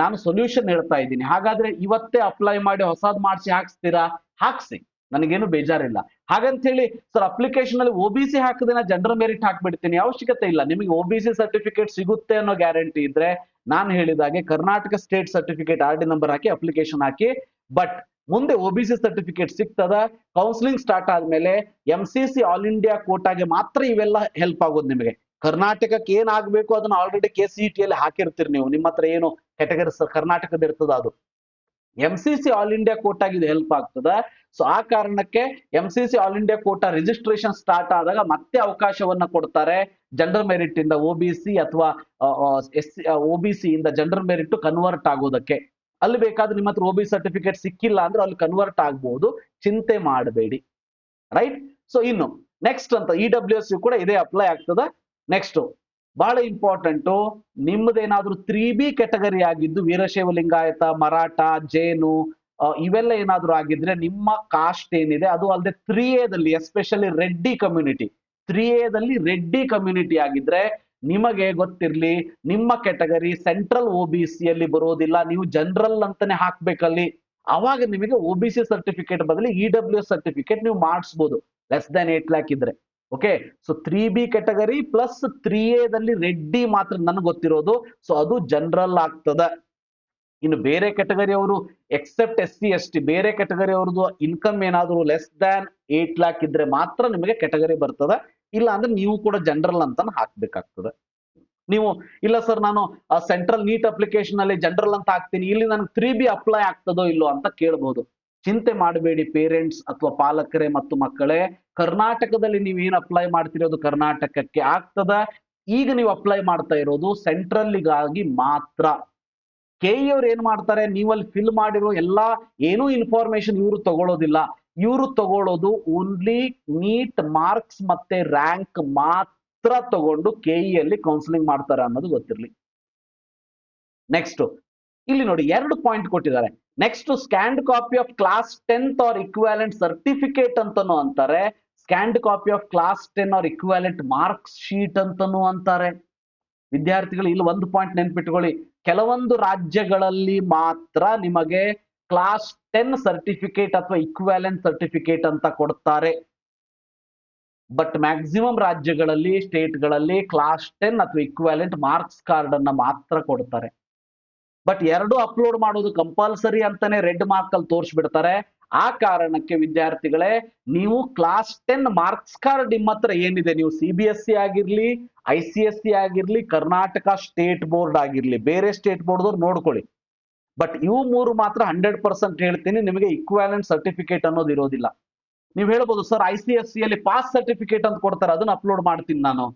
ನಾನು ಸೊಲ್ಯೂಷನ್ ಹೇಳ್ತಾ ಇದ್ದೀನಿ. ಹಾಗಾದ್ರೆ ಇವತ್ತೇ ಅಪ್ಲೈ ಮಾಡಿ ಹೊಸದ್ ಮಾಡಿಸಿ ಹಾಕ್ಸ್ತೀರಾ? ಹಾಕ್ಸಿ, ನನಗೇನು ಬೇಜಾರಿಲ್ಲ. ಹಾಗಂತ ಹೇಳಿ ಸರ್ ಅಪ್ಲಿಕೇಶನ್ ಅಲ್ಲಿ OBC ಹಾಕಿದ್ರೆ ಜನರಲ್ ಮೆರಿಟ್ ಹಾಕ್ಬಿಡ್ತೀನಿ, ಅವಶ್ಯಕತೆ ಇಲ್ಲ. ನಿಮಗೆ OBC ಸರ್ಟಿಫಿಕೇಟ್ ಸಿಗುತ್ತೆ ಅನ್ನೋ ಗ್ಯಾರಂಟಿ ಇದ್ರೆ ನಾನು ಹೇಳಿದಾಗೆ Karnataka state certificate RD number hockey application hockey. But ಮುಂದೆ OBC ಸರ್ಟಿಫಿಕೇಟ್ ಸಿಗ್ತದ. ಕೌನ್ಸಿಲಿಂಗ್ ಸ್ಟಾರ್ಟ್ ಆದ್ಮೇಲೆ MCC ಆಲ್ ಇಂಡಿಯಾ ಕೋಟಾಗೆ ಮಾತ್ರ ಇವೆಲ್ಲ ಹೆಲ್ಪ್ ಆಗೋದು ನಿಮಗೆ. ಕರ್ನಾಟಕಕ್ಕೆ ಏನ್ ಆಗ್ಬೇಕು ಅದನ್ನ ಆಲ್ರೆಡಿ KCET ಅಲ್ಲಿ ಹಾಕಿರ್ತೀರಿ ನೀವು. ನಿಮ್ಮ ಹತ್ರ ಏನು ಕ್ಯಾಟಗರಿ ಕರ್ನಾಟಕದ ಇರ್ತದ ಅದು MCC ಆಲ್ ಇಂಡಿಯಾ ಕೋಟಾಗಿ ಇದು ಹೆಲ್ಪ್ ಆಗ್ತದ. ಸೊ ಆ ಕಾರಣಕ್ಕೆ MCC all India quota registration start ಆದಾಗ ಮತ್ತೆ ಅವಕಾಶವನ್ನ ಕೊಡ್ತಾರೆ ಜನರಲ್ ಮೆರಿಟ್ ಇಂದ OBC ಅಥವಾ OBC ಇಂದ ಜನರಲ್ ಮೆರಿಟ್ ಕನ್ವರ್ಟ್ ಆಗೋದಕ್ಕೆ. ಅಲ್ಲಿ ಬೇಕಾದ್ರೆ ನಿಮ್ಮ ಹತ್ರ OBC ಸರ್ಟಿಫಿಕೇಟ್ ಸಿಕ್ಕಿಲ್ಲ ಅಂದ್ರೆ ಅಲ್ಲಿ ಕನ್ವರ್ಟ್ ಆಗ್ಬಹುದು, ಚಿಂತೆ ಮಾಡಬೇಡಿ. ರೈಟ್. ಸೊ ಇನ್ನು ನೆಕ್ಸ್ಟ್ ಅಂತ EWS ಕೂಡ ಇದೇ ಅಪ್ಲೈ ಆಗ್ತದ. ನೆಕ್ಸ್ಟ್ ಬಹಳ ಇಂಪಾರ್ಟೆಂಟು, ನಿಮ್ಮದೇನಾದ್ರೂ 3B ಕ್ಯಾಟಗರಿ ಆಗಿದ್ದು, ವೀರಶೈವ ಲಿಂಗಾಯತ, ಮರಾಠ, ಜೇನು ಇವೆಲ್ಲ ಏನಾದ್ರೂ ಆಗಿದ್ರೆ ನಿಮ್ಮ ಕಾಸ್ಟ್ ಏನಿದೆ ಅದು ಅಲ್ಲದೆ 3A ದಲ್ಲಿ ಎಸ್ಪೆಷಲಿ ರೆಡ್ಡಿ ಕಮ್ಯುನಿಟಿ, 3A ದಲ್ಲಿ ರೆಡ್ಡಿ ಕಮ್ಯುನಿಟಿ ಆಗಿದ್ರೆ ನಿಮಗೆ ಗೊತ್ತಿರ್ಲಿ, ನಿಮ್ಮ ಕ್ಯಾಟಗರಿ ಸೆಂಟ್ರಲ್ OBC ಅಲ್ಲಿ ಬರೋದಿಲ್ಲ, ನೀವು ಜನರಲ್ ಅಂತಾನೆ ಹಾಕ್ಬೇಕಲ್ಲಿ. ಅವಾಗ ನಿಮಗೆ OBC ಸರ್ಟಿಫಿಕೇಟ್ ಬದಲಿ EWS ಸರ್ಟಿಫಿಕೇಟ್ ನೀವು ಮಾಡಿಸ್ಬೋದು, ಲೆಸ್ ದನ್ 8 lakh ಇದ್ರೆ. Okay, so 3B category plus 3A ದಲ್ಲಿ ರೆಡ್ಡಿ ಮಾತ್ರ ನನಗೆ ಗೊತ್ತಿರೋದು. ಸೊ ಅದು ಜನರಲ್ ಆಗ್ತದ. ಇನ್ನು ಬೇರೆ ಕ್ಯಾಟಗರಿ ಅವರು ಎಕ್ಸೆಪ್ಟ್ SC ST ಬೇರೆ ಕ್ಯಾಟಗರಿ ಅವ್ರದ್ದು ಇನ್ಕಮ್ ಏನಾದ್ರು ಲೆಸ್ ದ್ಯಾನ್ 8 lakh ಇದ್ರೆ ಮಾತ್ರ ನಿಮಗೆ ಕ್ಯಾಟಗರಿ ಬರ್ತದ. ಇಲ್ಲ ಅಂದ್ರೆ ನೀವು ಕೂಡ ಜನರಲ್ ಅಂತಾನೆ ಹಾಕ್ಬೇಕಾಗ್ತದೆ. ನೀವು ಇಲ್ಲ ಸರ್ ನಾನು ಸೆಂಟ್ರಲ್ ನೀಟ್ ಅಪ್ಲಿಕೇಶನ್ ಅಲ್ಲಿ ಜನರಲ್ ಅಂತ ಹಾಕ್ತೀನಿ, ಇಲ್ಲಿ ನನಗೆ 3B ಅಪ್ಲೈ ಆಗ್ತದೋ ಇಲ್ಲೋ ಅಂತ ಕೇಳ್ಬಹುದು. ಚಿಂತೆ ಮಾಡಬೇಡಿ ಪೇರೆಂಟ್ಸ್ ಅಥವಾ ಪಾಲಕರೇ ಮತ್ತು ಮಕ್ಕಳೇ. ಕರ್ನಾಟಕದಲ್ಲಿ ನೀವು ಏನು ಅಪ್ಲೈ ಮಾಡ್ತಿರೋದು ಕರ್ನಾಟಕಕ್ಕೆ ಆಗ್ತದ. ಈಗ ನೀವು ಅಪ್ಲೈ ಮಾಡ್ತಾ ಇರೋದು ಸೆಂಟ್ರಲ್ಗಾಗಿ ಮಾತ್ರ. ಕೆಇ ಅವ್ರು ಏನ್ ಮಾಡ್ತಾರೆ, ನೀವಲ್ಲಿ ಫಿಲ್ ಮಾಡಿರೋ ಎಲ್ಲಾ ಏನೂ ಇನ್ಫಾರ್ಮೇಶನ್ ಇವರು ತಗೊಳ್ಳೋದಿಲ್ಲ. ಇವರು ತಗೊಳ್ಳೋದು ಓನ್ಲಿ ನೀಟ್ ಮಾರ್ಕ್ಸ್ ಮತ್ತೆ ರ್ಯಾಂಕ್ ಮಾತ್ರ ತಗೊಂಡು ಕೆಇ ಅಲ್ಲಿ ಕೌನ್ಸಿಲಿಂಗ್ ಮಾಡ್ತಾರೆ ಅನ್ನೋದು ಗೊತ್ತಿರಲಿ. ನೆಕ್ಸ್ಟ್ ಇಲ್ಲಿ ನೋಡಿ 2 ಪಾಯಿಂಟ್ ಕೊಟ್ಟಿದ್ದಾರೆ. Next scanned copy of class 10th or equivalent certificate ಅಂತಾನು ಅಂತಾರೆ. Scanned copy of class 10 or equivalent marks sheet ಅಂತಾನು ಅಂತಾರೆ. ವಿದ್ಯಾರ್ಥಿಗಳು ಇಲ್ಲಿ ಒಂದು ಪಾಯಿಂಟ್ ನೆನ್ಪಿಟ್ಕೊಳ್ಳಿ, ಕೆಲವೊಂದು ರಾಜ್ಯಗಳಲ್ಲಿ ಮಾತ್ರ ನಿಮಗೆ ಕ್ಲಾಸ್ 10 ಸರ್ಟಿಫಿಕೇಟ್ ಅಥವಾ ಇಕ್ವಾಲೆಂಟ್ ಸರ್ಟಿಫಿಕೇಟ್ ಅಂತ ಕೊಡ್ತಾರೆ. ಬಟ್ ಮ್ಯಾಕ್ಸಿಮಮ್ ರಾಜ್ಯಗಳಲ್ಲಿ ಸ್ಟೇಟ್ಗಳಲ್ಲಿ ಕ್ಲಾಸ್ 10 ಅಥವಾ ಇಕ್ವಾಲೆಂಟ್ ಮಾರ್ಕ್ಸ್ ಕಾರ್ಡ್ ಅನ್ನ ಮಾತ್ರ ಕೊಡ್ತಾರೆ. ಬಟ್ ಎರಡು ಅಪ್ಲೋಡ್ ಮಾಡೋದು ಕಂಪಲ್ಸರಿ ಅಂತಾನೆ ರೆಡ್ ಮಾರ್ಕ್ ಅಲ್ಲಿ ತೋರಿಸ್ಬಿಡ್ತಾರೆ. ಆ ಕಾರಣಕ್ಕೆ ವಿದ್ಯಾರ್ಥಿಗಳೇ, ನೀವು ಕ್ಲಾಸ್ 10 ಮಾರ್ಕ್ಸ್ ಕಾರ್ಡ್ ನಿಮ್ಮ ಹತ್ರ ಏನಿದೆ, ನೀವು CBSE ಆಗಿರ್ಲಿ, ICSE ಆಗಿರ್ಲಿ, ಕರ್ನಾಟಕ ಸ್ಟೇಟ್ ಬೋರ್ಡ್ ಆಗಿರ್ಲಿ, ಬೇರೆ ಸ್ಟೇಟ್ ಬೋರ್ಡ್ ನೋಡ್ಕೊಳ್ಳಿ. ಬಟ್ ಇವು ಮೂರು ಮಾತ್ರ 100% ಹೇಳ್ತೀನಿ, ನಿಮಗೆ ಇಕ್ವಾಲೆಂಟ್ ಸರ್ಟಿಫಿಕೇಟ್ ಅನ್ನೋದು ಇರೋದಿಲ್ಲ. ನೀವು ಹೇಳ್ಬೋದು ಸರ್ ICSE ಅಲ್ಲಿ ಪಾಸ್ ಸರ್ಟಿಫಿಕೇಟ್ ಅಂತ ಕೊಡ್ತಾರೆ, ಅದನ್ನ ಅಪ್ಲೋಡ್ ಮಾಡ್ತೀನಿ ನಾನು.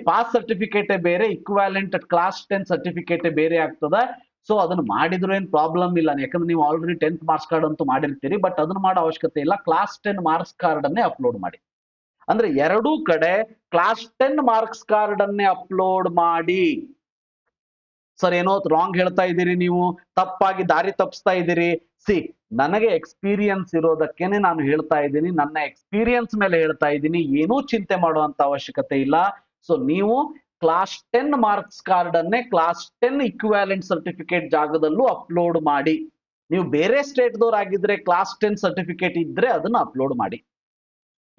ಪಾಸ್ ಸರ್ಟಿಫಿಕೇಟ್ ಬೇರೆ, ಇಕ್ವಾಲೆಂಟ್ ಕ್ಲಾಸ್ 10 ಸರ್ಟಿಫಿಕೇಟ್ ಬೇರೆ ಆಗ್ತದೆ. ಸೊ ಅದನ್ನ ಮಾಡಿದ್ರು ಏನ್ ಪ್ರಾಬ್ಲಮ್ ಇಲ್ಲ, ಯಾಕಂದ್ರೆ ನೀವು ಆಲ್ರೆಡಿ 10th ಮಾರ್ಕ್ಸ್ ಕಾರ್ಡ್ ಅಂತೂ ಮಾಡಿರ್ತೀರಿ. ಬಟ್ ಅದನ್ನ ಮಾಡೋ ಅವಶ್ಯಕತೆ ಇಲ್ಲ, ಕ್ಲಾಸ್ 10 ಮಾರ್ಕ್ಸ್ ಕಾರ್ಡ್ ಅನ್ನೇ ಅಪ್ಲೋಡ್ ಮಾಡಿ. ಅಂದ್ರೆ ಎರಡೂ ಕಡೆ ಕ್ಲಾಸ್ 10 ಮಾರ್ಕ್ಸ್ ಕಾರ್ಡ್ ಅನ್ನೇ ಅಪ್ಲೋಡ್ ಮಾಡಿ. ಸರ್ ಏನೋ ರಾಂಗ್ ಹೇಳ್ತಾ ಇದ್ದೀರಿ, ನೀವು ತಪ್ಪಾಗಿ ದಾರಿ ತಪ್ಪಿಸ್ತಾ ಇದ್ದೀರಿ. ನನಗೆ ಎಕ್ಸ್ಪೀರಿಯನ್ಸ್ ಇರೋದಕ್ಕೇನೆ ನಾನು ಹೇಳ್ತಾ ಇದ್ದೀನಿ, ನನ್ನ ಎಕ್ಸ್ಪೀರಿಯನ್ಸ್ ಮೇಲೆ ಹೇಳ್ತಾ ಇದ್ದೀನಿ, ಏನೂ ಚಿಂತೆ ಮಾಡುವಂತ ಅವಶ್ಯಕತೆ ಇಲ್ಲ. ಸೊ ನೀವು ಕ್ಲಾಸ್ 10 ಮಾರ್ಕ್ಸ್ ಕಾರ್ಡ್ ಅನ್ನೇ ಕ್ಲಾಸ್ 10 ಇಕ್ವಾಲೆಂಟ್ ಸರ್ಟಿಫಿಕೇಟ್ ಜಾಗದಲ್ಲೂ ಅಪ್ಲೋಡ್ ಮಾಡಿ. ನೀವು ಬೇರೆ ಸ್ಟೇಟ್ ದವ್ರು ಆಗಿದ್ರೆ ಕ್ಲಾಸ್ 10 ಸರ್ಟಿಫಿಕೇಟ್ ಇದ್ರೆ ಅದನ್ನ ಅಪ್ಲೋಡ್ ಮಾಡಿ.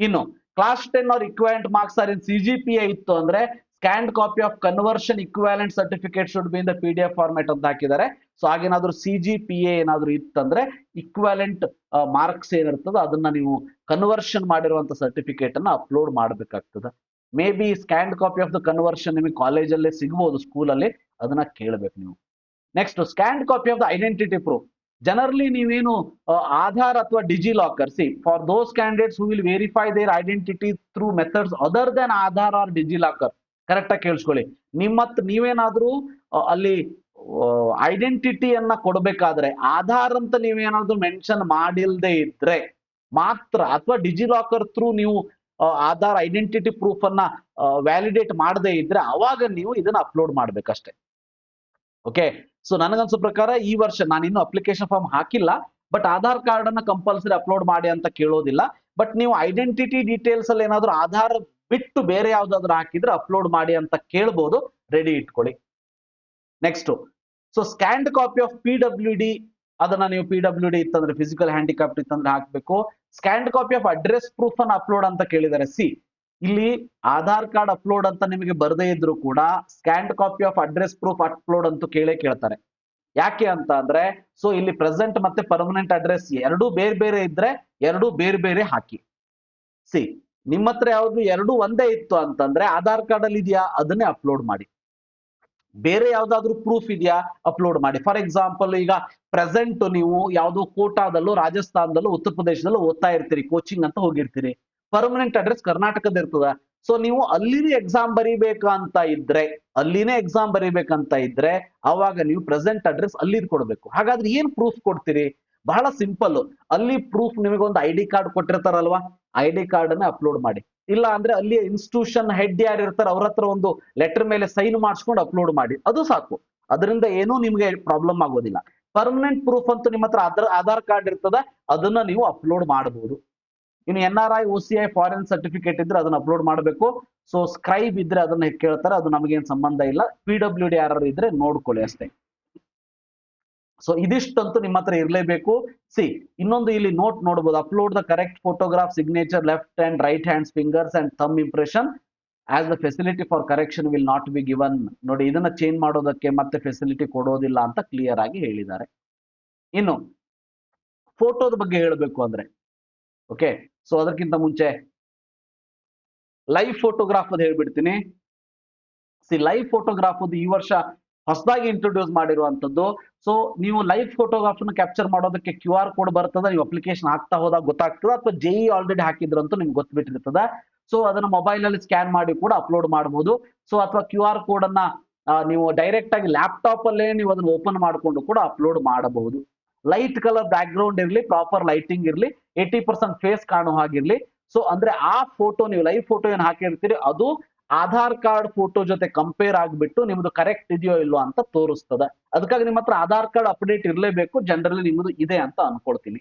ಇನ್ನು class 10 or equivalent marks or in CGPA ಇತ್ತು ಅಂದ್ರೆ scanned copy of conversion equivalent certificate should be in the PDF format ಅಂತ ಹಾಕಿದ್ದಾರೆ. ಸೊ ಹಾಗೇನಾದ್ರೂ CGPA ಏನಾದ್ರೂ ಇತ್ತಂದ್ರೆ ಇಕ್ವಾಲೆಂಟ್ ಮಾರ್ಕ್ಸ್ ಏನಿರ್ತದೆ ಅದನ್ನ ನೀವು ಕನ್ವರ್ಷನ್ ಮಾಡಿರುವಂತ ಸರ್ಟಿಫಿಕೇಟ್ ಅನ್ನ ಅಪ್ಲೋಡ್ ಮಾಡಬೇಕಾಗ್ತದೆ. Maybe scanned copy of the conversion ನಿಮಗೆ ಕಾಲೇಜಲ್ಲೇ ಸಿಗ್ಬೋದು, ಸ್ಕೂಲಲ್ಲಿ, ಅದನ್ನ ಕೇಳಬೇಕು ನೀವು. Next scanned copy of the identity proof. Generally ನೀವೇನು ಆಧಾರ್ ಅಥವಾ DigiLocker, for those candidates who will verify their identity through methods other than Aadhaar or DigiLocker. Correct ಆಗಿ ಕೇಳಿಸ್ಕೊಳ್ಳಿ. ನೀವೇನಾದ್ರೂ ಅಲ್ಲಿ ಐಡೆಂಟಿಟಿಯನ್ನ ಕೊಡಬೇಕಾದ್ರೆ ಆಧಾರ್ ಅಂತ ನೀವೇನಾದ್ರೂ ಮೆನ್ಷನ್ ಮಾಡಿಲ್ದೇ ಇದ್ರೆ ಮಾತ್ರ, ಅಥವಾ ಡಿಜಿ ಲಾಕರ್ ಥ್ರೂ ನೀವು ಆಧಾರ್ ಐಡೆಂಟಿಟಿ ಪ್ರೂಫ್ ಅನ್ನ ವ್ಯಾಲಿಡೇಟ್ ಮಾಡದೇ ಇದ್ರೆ ಅವಾಗ ನೀವು ಇದನ್ನ ಅಪ್ಲೋಡ್ ಮಾಡ್ಬೇಕಷ್ಟೇ. ಓಕೆ, ಸೊ ನನಗನ್ಸೋ ಪ್ರಕಾರ ಈ ವರ್ಷ ನಾನು ಇನ್ನು ಅಪ್ಲಿಕೇಶನ್ ಫಾರ್ಮ್ ಹಾಕಿಲ್ಲ, ಬಟ್ ಆಧಾರ್ ಕಾರ್ಡ್ ಅನ್ನ ಕಂಪಲ್ಸರಿ ಅಪ್ಲೋಡ್ ಮಾಡಿ ಅಂತ ಕೇಳೋದಿಲ್ಲ. ಬಟ್ ನೀವು ಐಡೆಂಟಿಟಿ ಡೀಟೇಲ್ಸ್ ಅಲ್ಲಿ ಏನಾದ್ರು ಆಧಾರ್ ಬಿಟ್ಟು ಬೇರೆ ಯಾವ್ದಾದ್ರು ಹಾಕಿದ್ರೆ ಅಪ್ಲೋಡ್ ಮಾಡಿ ಅಂತ ಕೇಳ್ಬೋದು, ರೆಡಿ ಇಟ್ಕೊಳ್ಳಿ. Next, so scanned copy of PWD, ಅದನ್ನ ನೀವು PWD ಇತ್ತಂದ್ರೆ ಫಿಸಿಕಲ್ ಹ್ಯಾಂಡಿಕ್ಯಾಪ್ಟ್ ಇತ್ತಂದ್ರೆ ಹಾಕ್ಬೇಕು. Scanned copy of address proof ಅನ್ನ ಅಪ್ಲೋಡ್ ಅಂತ ಕೇಳಿದ್ದಾರೆ. ಇಲ್ಲಿ ಆಧಾರ್ ಕಾರ್ಡ್ ಅಪ್ಲೋಡ್ ಅಂತ ನಿಮಗೆ ಬರದೇ ಇದ್ರು ಕೂಡ scanned copy of address proof upload ಅಂತೂ ಕೇಳ್ತಾರೆ. ಯಾಕೆ ಅಂತ ಅಂದ್ರೆ, ಸೊ ಇಲ್ಲಿ ಪ್ರೆಸೆಂಟ್ ಮತ್ತೆ ಪರ್ಮನೆಂಟ್ ಅಡ್ರೆಸ್ ಎರಡೂ ಬೇರೆ ಬೇರೆ ಇದ್ರೆ ಎರಡೂ ಬೇರೆ ಬೇರೆ ಹಾಕಿ. ನಿಮ್ಮ ಹತ್ರ ಯಾವ್ದು ಎರಡೂ ಒಂದೇ ಇತ್ತು ಅಂತಂದ್ರೆ ಆಧಾರ್ ಕಾರ್ಡ್ ಅಲ್ಲಿ ಇದೆಯಾ ಅದನ್ನೇ ಅಪ್ಲೋಡ್ ಮಾಡಿ. ಬೇರೆ ಯಾವ್ದಾದ್ರು ಪ್ರೂಫ್ ಇದೆಯಾ ಅಪ್ಲೋಡ್ ಮಾಡಿ. ಫಾರ್ ಎಕ್ಸಾಂಪಲ್, ಈಗ ಪ್ರೆಸೆಂಟ್ ನೀವು ಯಾವ್ದೋ ಕೋಟಾದಲ್ಲೂ, ರಾಜಸ್ಥಾನದಲ್ಲೂ, ಉತ್ತರ ಪ್ರದೇಶದಲ್ಲೂ ಓದ್ತಾ ಇರ್ತೀರಿ, ಕೋಚಿಂಗ್ ಅಂತ ಹೋಗಿರ್ತೀರಿ. ಪರ್ಮನೆಂಟ್ ಅಡ್ರೆಸ್ ಕರ್ನಾಟಕದ ಇರ್ತದ. ಸೊ ನೀವು ಅಲ್ಲಿನೇ ಎಕ್ಸಾಮ್ ಬರೀಬೇಕಂತ ಇದ್ರೆ ಅವಾಗ ನೀವು ಪ್ರೆಸೆಂಟ್ ಅಡ್ರೆಸ್ ಅಲ್ಲಿ ಕೊಡ್ಬೇಕು. ಹಾಗಾದ್ರೆ ಏನ್ ಪ್ರೂಫ್ ಕೊಡ್ತೀರಿ? ಬಹಳ ಸಿಂಪಲ್. ಅಲ್ಲಿ ಪ್ರೂಫ್ ನಿಮಗೆ ಒಂದು ID ಕಾರ್ಡ್ ಕೊಟ್ಟಿರ್ತಾರಲ್ವಾ, ID ಕಾರ್ಡ್ ಅನ್ನ ಅಪ್ಲೋಡ್ ಮಾಡಿ. ಇಲ್ಲ ಅಂದ್ರೆ ಅಲ್ಲಿ ಇನ್ಸ್ಟಿಟ್ಯೂಷನ್ ಹೆಡ್ ಯಾರು ಇರ್ತಾರೆ ಅವ್ರ ಹತ್ರ ಒಂದು ಲೆಟರ್ ಮೇಲೆ ಸೈನ್ ಮಾಡಿಸ್ಕೊಂಡು ಅಪ್ಲೋಡ್ ಮಾಡಿ, ಅದು ಸಾಕು. ಅದರಿಂದ ಏನೂ ನಿಮ್ಗೆ ಪ್ರಾಬ್ಲಮ್ ಆಗೋದಿಲ್ಲ. ಪರ್ಮನೆಂಟ್ ಪ್ರೂಫ್ ಅಂತೂ ನಿಮ್ಮ ಹತ್ರ ಆಧಾರ್ ಕಾರ್ಡ್ ಇರ್ತದ, ಅದನ್ನ ನೀವು ಅಪ್ಲೋಡ್ ಮಾಡಬಹುದು. ಇನ್ನು NRI, OCI, ಫಾರಿನ್ ಸರ್ಟಿಫಿಕೇಟ್ ಇದ್ರೆ ಅದನ್ನ ಅಪ್ಲೋಡ್ ಮಾಡಬೇಕು. ಸೊ ಸ್ಕ್ರೈಬ್ ಇದ್ರೆ ಅದನ್ನ ಕೇಳ್ತಾರೆ, ಅದು ನಮಗೇನು ಸಂಬಂಧ ಇಲ್ಲ. PWD ಯಾರು ಇದ್ರೆ ನೋಡ್ಕೊಳ್ಳಿ ಅಷ್ಟೇ. ಸೊ ಇದಿಷ್ಟಂತೂ ನಿಮ್ಮ ಹತ್ರ ಇರಲೇಬೇಕು. ಇನ್ನೊಂದು ಇಲ್ಲಿ ನೋಟ್ ನೋಡಬಹುದು, upload the correct photograph, signature, left and write hands fingers and thumb impression as the facility for correction will not be given. ನೋಡಿ, ಇದನ್ನ ಚೇಂಜ್ ಮಾಡೋದಕ್ಕೆ ಮತ್ತೆ ಫೆಸಿಲಿಟಿ ಕೊಡೋದಿಲ್ಲ ಅಂತ ಕ್ಲಿಯರ್ ಆಗಿ ಹೇಳಿದ್ದಾರೆ. ಇನ್ನು ಫೋಟೋದ ಬಗ್ಗೆ ಹೇಳಬೇಕು ಅಂದ್ರೆ, ಓಕೆ, ಸೊ ಅದಕ್ಕಿಂತ ಮುಂಚೆ ಲೈವ್ ಫೋಟೋಗ್ರಾಫ್ ಅದು ಹೇಳ್ಬಿಡ್ತೀನಿ. ಲೈವ್ ಫೋಟೋಗ್ರಾಫ್ ಈ ವರ್ಷ ಹೊಸದಾಗಿ ಇಂಟ್ರೊಡ್ಯೂಸ್ ಮಾಡಿರುವಂತದ್ದು. ಸೊ ನೀವು ಲೈವ್ ಫೋಟೋಗ್ರಾಫ್ ಕ್ಯಾಪ್ಚರ್ ಮಾಡೋದಕ್ಕೆ QR ಕೋಡ್ ಬರ್ತದ, ನೀವು ಅಪ್ಲಿಕೇಶನ್ ಹಾಕ್ತಾ ಹೋದಾಗ ಗೊತ್ತಾಗ್ತದೆ, ಅಥವಾ JEE ಆಲ್ರೆಡಿ ಹಾಕಿದ್ರಂತೂ ನಿಮ್ಗೆ ಗೊತ್ತುಬಿಟ್ಟಿರ್ತದ. ಸೊ ಅದನ್ನ ಮೊಬೈಲ್ ಅಲ್ಲಿ ಸ್ಕ್ಯಾನ್ ಮಾಡಿ ಕೂಡ ಅಪ್ಲೋಡ್ ಮಾಡಬಹುದು. ಸೊ ಅಥವಾ QR ಕೋಡ್ ಅನ್ನ ನೀವು ಡೈರೆಕ್ಟ್ ಆಗಿ ಲ್ಯಾಪ್ಟಾಪ್ ಅಲ್ಲೇ ನೀವು ಅದನ್ನ ಓಪನ್ ಮಾಡಿಕೊಂಡು ಕೂಡ ಅಪ್ಲೋಡ್ ಮಾಡಬಹುದು. ಲೈಟ್ ಕಲರ್ ಬ್ಯಾಕ್ ಗ್ರೌಂಡ್ ಇರ್ಲಿ, ಪ್ರಾಪರ್ ಲೈಟಿಂಗ್ ಇರ್ಲಿ, 80% ಫೇಸ್ ಕಾಣೋ ಹಾಗಿರ್ಲಿ. ಸೊ ಅಂದ್ರೆ ಆ ಫೋಟೋ, ನೀವು ಲೈವ್ ಫೋಟೋ ಏನ್ ಹಾಕಿರ್ತೀರಿ ಅದು ಆಧಾರ್ ಕಾರ್ಡ್ ಫೋಟೋ ಜೊತೆ ಕಂಪೇರ್ ಆಗ್ಬಿಟ್ಟು ನಿಮ್ದು ಕರೆಕ್ಟ್ ಇದೆಯೋ ಇಲ್ವೋ ಅಂತ ತೋರಿಸ್ತದೆ. ಅದಕ್ಕಾಗಿ ನಿಮ್ಮ ಹತ್ರ ಆಧಾರ್ ಕಾರ್ಡ್ ಅಪ್ಡೇಟ್ ಇರಲೇಬೇಕು. ಜನರಲಿ ನಿಮ್ಮದು ಇದೆ ಅಂತ ಅನ್ಕೊಳ್ತೀನಿ.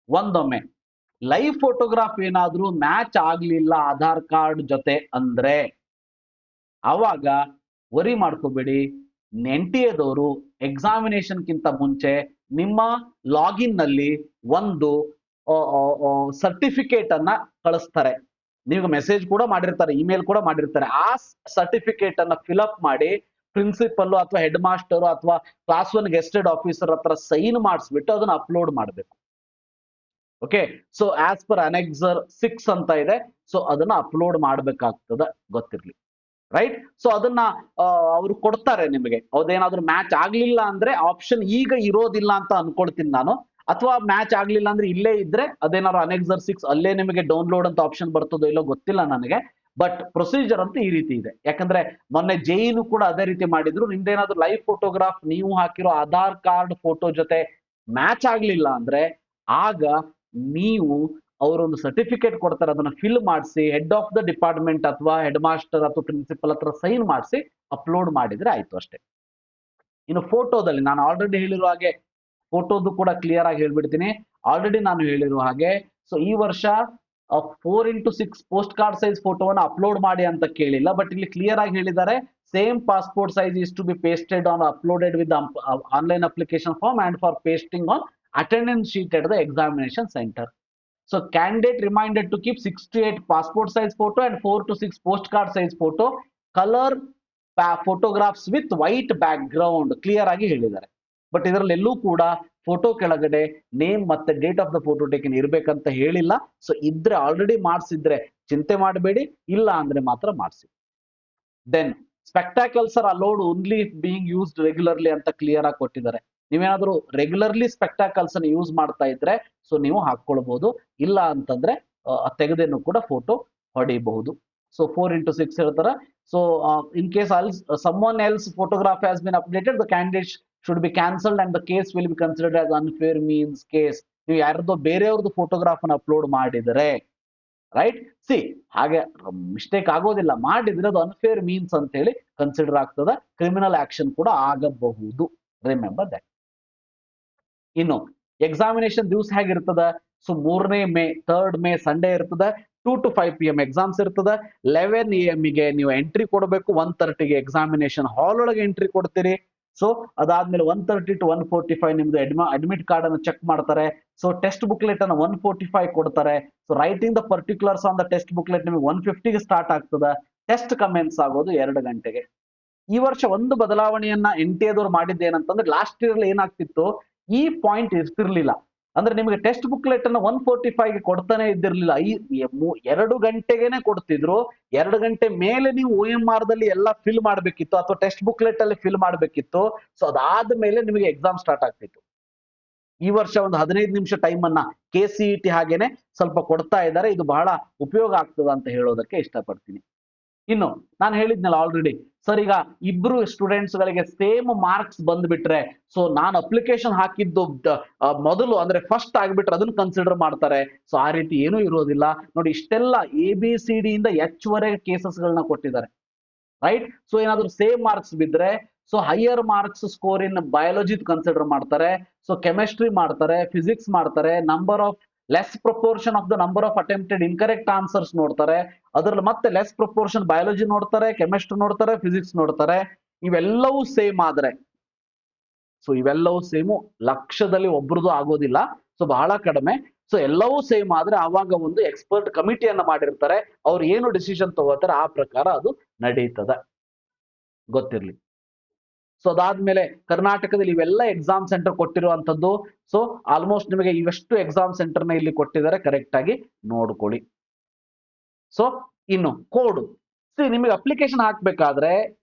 ಒಂದೊಮ್ಮೆ ಲೈವ್ ಫೋಟೋಗ್ರಾಫ್ ಏನಾದ್ರೂ ಮ್ಯಾಚ್ ಆಗ್ಲಿಲ್ಲ ಆಧಾರ್ ಕಾರ್ಡ್ ಜೊತೆ ಅಂದ್ರೆ ಅವಾಗ ವರಿ ಮಾಡ್ಕೋಬೇಡಿ. NTA ಎಕ್ಸಾಮಿನೇಷನ್ ಗಿಂತ ಮುಂಚೆ ನಿಮ್ಮ ಲಾಗಿನ್ ನಲ್ಲಿ ಒಂದು ಸರ್ಟಿಫಿಕೇಟ್ ಅನ್ನ ಕಳಿಸ್ತಾರೆ. ನೀವು ಮೆಸೇಜ್ ಕೂಡ ಮಾಡಿರ್ತಾರೆ, ಇಮೇಲ್ ಕೂಡ ಮಾಡಿರ್ತಾರೆ. ಆ ಸರ್ಟಿಫಿಕೇಟ್ ಅನ್ನ ಫಿಲ್ಅಪ್ ಮಾಡಿ ಪ್ರಿನ್ಸಿಪಲ್ ಅಥವಾ ಹೆಡ್ ಮಾಸ್ಟರ್ ಅಥವಾ ಕ್ಲಾಸ್ 1 ಗೆಸ್ಟೆಡ್ ಆಫೀಸರ್ ಹತ್ರ ಸೈನ್ ಮಾಡಿಸ್ಬಿಟ್ಟು ಅದನ್ನ ಅಪ್ಲೋಡ್ ಮಾಡಬೇಕು. Okay, so as per annexure 6 ಅಂತ ಇದೆ. ಸೊ ಅದನ್ನ ಅಪ್ಲೋಡ್ ಮಾಡ್ಬೇಕಾಗ್ತದೆ, ಗೊತ್ತಿರ್ಲಿ. ರೈಟ್. ಸೊ ಅದನ್ನ ಅವ್ರು ಕೊಡ್ತಾರೆ ನಿಮಗೆ. ಅದೇನಾದ್ರೂ ಮ್ಯಾಚ್ ಆಗ್ಲಿಲ್ಲ ಅಂದ್ರೆ ಆಪ್ಷನ್ ಈಗ ಇರೋದಿಲ್ಲ ಅಂತ ಅನ್ಕೊಳ್ತೀನಿ ನಾನು. ಅಥವಾ ಮ್ಯಾಚ್ ಆಗ್ಲಿಲ್ಲ ಅಂದ್ರೆ ಇಲ್ಲೇ ಇದ್ರೆ ಅದೇನಾದ್ರು ಅನೆಕ್ಸರ್ 6 ಅಲ್ಲೇ ನಿಮಗೆ ಡೌನ್ಲೋಡ್ ಅಂತ ಆಪ್ಷನ್ ಬರ್ತದೋ ಇಲ್ಲೋ ಗೊತ್ತಿಲ್ಲ ನನಗೆ. ಬಟ್ ಪ್ರೊಸೀಜರ್ ಅಂತೂ ಈ ರೀತಿ ಇದೆ. ಯಾಕಂದ್ರೆ ಮೊನ್ನೆ JEE ಕೂಡ ಅದೇ ರೀತಿ ಮಾಡಿದ್ರು. ನಿಮ್ದೇನಾದ್ರೂ ಲೈವ್ ಫೋಟೋಗ್ರಾಫ್ ನೀವು ಹಾಕಿರೋ ಆಧಾರ್ ಕಾರ್ಡ್ ಫೋಟೋ ಜೊತೆ ಮ್ಯಾಚ್ ಆಗ್ಲಿಲ್ಲ ಅಂದ್ರೆ ಆಗ ನೀವು ಅವರೊಂದು ಸರ್ಟಿಫಿಕೇಟ್ ಕೊಡ್ತಾರೆ, ಅದನ್ನ ಫಿಲ್ ಮಾಡಿಸಿ ಹೆಡ್ ಆಫ್ ದ ಡಿಪಾರ್ಟ್ಮೆಂಟ್ ಅಥವಾ ಹೆಡ್ ಮಾಸ್ಟರ್ ಅಥವಾ ಪ್ರಿನ್ಸಿಪಲ್ ಹತ್ರ ಸೈನ್ ಮಾಡಿಸಿ ಅಪ್ಲೋಡ್ ಮಾಡಿದ್ರೆ ಆಯ್ತು ಅಷ್ಟೇ. ಇನ್ನು ಫೋಟೋದಲ್ಲಿ ನಾನು ಆಲ್ರೆಡಿ ಹೇಳಿರುವ ಹಾಗೆ ಫೋಟೋದು ಕೂಡ ಕ್ಲಿಯರ್ ಆಗಿ ಹೇಳ್ಬಿಡ್ತೀನಿ. ಆಲ್ರೆಡಿ ನಾನು ಹೇಳಿರುವ ಹಾಗೆ ಸೊ ಈ ವರ್ಷ 4x6 ಪೋಸ್ಟ್ ಕಾರ್ಡ್ ಸೈಜ್ ಫೋಟೋವನ್ನು ಅಪ್ಲೋಡ್ ಮಾಡಿ ಅಂತ ಕೇಳಿಲ್ಲ. ಬಟ್ ಇಲ್ಲಿ ಕ್ಲಿಯರ್ ಆಗಿ ಹೇಳಿದ್ದಾರೆ, same passport size is to be pasted on uploaded with online application form and for pasting on attendance sheet at the examination center. So candidate reminded to keep 6 to 8 passport size photo and 4 to 6 postcard size photo, color photographs with white background clear ಆಗಿ ಹೇಳಿದ್ದಾರೆ. But ಇದರಲ್ಲಿ ಎಲ್ಲೂ ಕೂಡ photo ಕೆಳಗಡೆ name ಮತ್ತೆ date of the photo taken ಇರ್ಬೇಕಂತ ಹೇಳಿಲ್ಲ. So ಇದ್ರೆ ಆಲ್ರೆಡಿ ಮಾಡಿಸಿದ್ರೆ ಚಿಂತೆ ಮಾಡಬೇಡಿ, ಇಲ್ಲ ಅಂದ್ರೆ ಮಾತ್ರ ಮಾಡಿಸಿ. Then spectacles are allowed only being used regularly ಅಂತ ಕ್ಲಿಯರ್ ಆಗಿ ಕೊಟ್ಟಿದ್ದಾರೆ. ನೀವೇನಾದ್ರೂ ರೆಗ್ಯುಲರ್ಲಿ ಸ್ಪೆಕ್ಟಾಕಲ್ಸ್ ಅನ್ನು ಯೂಸ್ ಮಾಡ್ತಾ ಇದ್ರೆ ಸೊ ನೀವು ಹಾಕೊಳ್ಬಹುದು, ಇಲ್ಲ ಅಂತಂದ್ರೆ ತೆಗೆದೇನು ಕೂಡ ಫೋಟೋ ಹೊಡಿಬಹುದು. ಸೊ 4x6 ಹೇಳ್ತಾರೆ. So in case someone else photograph has been updated, the candidate should be cancelled and the case will be considered as unfair means case. ನೀವು ಯಾರ್ದೋ ಬೇರೆಯವ್ರದ್ದು ಫೋಟೋಗ್ರಾಫ್ ಅನ್ನು ಅಪ್ಲೋಡ್ ಮಾಡಿದರೆ ರೈಟ್, ಸಿ ಹಾಗೆ mistake ಆಗೋದಿಲ್ಲ, ಮಾಡಿದ್ರೆ ಅದು unfair means ಅಂತ ಹೇಳಿ ಕನ್ಸಿಡರ್ ಆಗ್ತದೆ, ಕ್ರಿಮಿನಲ್ ಆಕ್ಷನ್ ಕೂಡ ಆಗಬಹುದು. Remember that. ಇನ್ನು ಎಕ್ಸಾಮಿನೇಷನ್ ದಿವಸ ಹೇಗಿರ್ತದ? ಸೊ 3ನೇ ಮೇ 3rd ಮೇ ಸಂಡೇ ಇರ್ತದೆ. 2 to 5 PM ಎಕ್ಸಾಮ್ಸ್ ಇರ್ತದೆ. 11 AM ಗೆ ನೀವು ಎಂಟ್ರಿ ಕೊಡಬೇಕು. 1:30ಗೆ ಎಕ್ಸಾಮಿನೇಷನ್ ಹಾಲ್ ಒಳಗೆ ಎಂಟ್ರಿ ಕೊಡ್ತೀರಿ. ಸೊ ಅದಾದ್ಮೇಲೆ 1:30 to 1:45 ನಿಮ್ದು ಅಡ್ಮಿಟ್ ಕಾರ್ಡ್ ಅನ್ನು ಚೆಕ್ ಮಾಡ್ತಾರೆ. ಸೊ ಟೆಸ್ಟ್ ಬುಕ್ಲೆಟ್ ಅನ್ನು 1:45 ಕೊಡ್ತಾರೆ. So writing the particulars on the test booklet ನಿಮಗೆ 1:50ಗೆ ಸ್ಟಾರ್ಟ್ ಆಗ್ತದೆ. ಟೆಸ್ಟ್ ಕಮೆನ್ಸ್ ಆಗೋದು 2 ಗಂಟೆಗೆ. ಈ ವರ್ಷ ಒಂದು ಬದಲಾವಣೆಯನ್ನ NTA ಮಾಡಿದ್ದೇನಂತಂದ್ರೆ, ಲಾಸ್ಟ್ ಇಯರ್ ಏನಾಗ್ತಿತ್ತು, ಈ ಪಾಯಿಂಟ್ ಇರ್ತಿರ್ಲಿಲ್ಲ. ಅಂದ್ರೆ ನಿಮಗೆ ಟೆಸ್ಟ್ ಬುಕ್ಲೆಟ್ ಅನ್ನ 1:45ಗೆ ಕೊಡ್ತಾನೆ ಇದ್ದಿರ್ಲಿಲ್ಲ, 2 ಗಂಟೆಗೆನೆ ಕೊಡ್ತಿದ್ರು. 2 ಗಂಟೆ ಮೇಲೆ ನೀವು OMR ದಲ್ಲಿ ಎಲ್ಲ ಫಿಲ್ ಮಾಡ್ಬೇಕಿತ್ತು ಅಥವಾ ಟೆಸ್ಟ್ ಬುಕ್ಲೆಟ್ ಅಲ್ಲಿ ಫಿಲ್ ಮಾಡ್ಬೇಕಿತ್ತು. ಸೊ ಅದಾದ್ಮೇಲೆ ನಿಮಗೆ ಎಕ್ಸಾಮ್ ಸ್ಟಾರ್ಟ್ ಆಗ್ತಿತ್ತು. ಈ ವರ್ಷ ಒಂದು 15 ನಿಮಿಷ ಟೈಮ್ ಅನ್ನ KCET ಹಾಗೇನೆ ಸ್ವಲ್ಪ ಕೊಡ್ತಾ ಇದ್ದಾರೆ. ಇದು ಬಹಳ ಉಪಯೋಗ ಆಗ್ತದ ಅಂತ ಹೇಳೋದಕ್ಕೆ ಇಷ್ಟಪಡ್ತೀನಿ. ಇನ್ನು ನಾನು ಹೇಳಿದ್ನಲ್ಲ ಆಲ್ರೆಡಿ, ಸರ್ ಈಗ ಇಬ್ರು ಸ್ಟೂಡೆಂಟ್ಸ್ ಗಳಿಗೆ ಸೇಮ್ ಮಾರ್ಕ್ಸ್ ಬಂದ್ಬಿಟ್ರೆ ಸೊ ನಾನು ಅಪ್ಲಿಕೇಶನ್ ಹಾಕಿದ್ದು ಮೊದಲು ಅಂದ್ರೆ ಫಸ್ಟ್ ಆಗ್ಬಿಟ್ರೆ ಅದನ್ನ ಕನ್ಸಿಡರ್ ಮಾಡ್ತಾರೆ. ಸೊ ಆ ರೀತಿ ಏನೂ ಇರೋದಿಲ್ಲ ನೋಡಿ. ಇಷ್ಟೆಲ್ಲ ABCD ಇಂದ H ವರೆಗೆ ಕೇಸಸ್ ಗಳನ್ನ ಕೊಟ್ಟಿದ್ದಾರೆ, ರೈಟ್. ಸೊ ಏನಾದ್ರು ಸೇಮ್ ಮಾರ್ಕ್ಸ್ ಬಿದ್ರೆ ಸೊ ಹೈಯರ್ ಮಾರ್ಕ್ಸ್ ಸ್ಕೋರ್ ಇನ್ ಬಯಾಲಜಿ ಕನ್ಸಿಡರ್ ಮಾಡ್ತಾರೆ. ಸೊ ಕೆಮಿಸ್ಟ್ರಿ ಮಾಡ್ತಾರೆ, ಫಿಸಿಕ್ಸ್ ಮಾಡ್ತಾರೆ, number of less proportion of the number of attempted incorrect answers ನೋಡ್ತಾರೆ. ಅದ್ರಲ್ಲಿ ಮತ್ತೆ ಲೆಸ್ ಪ್ರಪೋರ್ಷನ್ ಬಯಾಲಜಿ ನೋಡ್ತಾರೆ, ಕೆಮಿಸ್ಟ್ರಿ ನೋಡ್ತಾರೆ, ಫಿಸಿಕ್ಸ್ ನೋಡ್ತಾರೆ. ಇವೆಲ್ಲವೂ ಸೇಮ್ ಆದ್ರೆ, ಸೊ ಇವೆಲ್ಲವೂ ಸೇಮು, ಲಕ್ಷದಲ್ಲಿ ಒಬ್ರದ್ದು ಆಗೋದಿಲ್ಲ, ಸೊ ಬಹಳ ಕಡಿಮೆ. ಸೊ ಎಲ್ಲವೂ ಸೇಮ್ ಆದ್ರೆ ಆವಾಗ ಒಂದು ಎಕ್ಸ್ಪರ್ಟ್ ಕಮಿಟಿಯನ್ನ ಮಾಡಿರ್ತಾರೆ. ಅವ್ರು ಏನು ಡಿಸಿಷನ್ ತಗೋತಾರೆ ಆ ಪ್ರಕಾರ ಅದು ನಡೀತದೆ, ಗೊತ್ತಿರ್ಲಿ. ಸೊ ಅದಾದ್ಮೇಲೆ ಕರ್ನಾಟಕದಲ್ಲಿ ಇವೆಲ್ಲ ಎಕ್ಸಾಮ್ ಸೆಂಟರ್ ಕೊಟ್ಟಿರುವಂತದ್ದು. ಸೊ ಆಲ್ಮೋಸ್ಟ್ ನಿಮಗೆ ಇವೆಷ್ಟು ಎಕ್ಸಾಮ್ ಸೆಂಟರ್ ನ ಇಲ್ಲಿ ಕೊಟ್ಟಿದ್ದಾರೆ, ಕರೆಕ್ಟ್ ಆಗಿ ನೋಡ್ಕೊಳ್ಳಿ. ಸೊ ಇನ್ನು ಕೋಡ್, ನಿಮಗೆ ಅಪ್ಲಿಕೇಶನ್ ಹಾಕ್ಬೇಕಾದ್ರೆ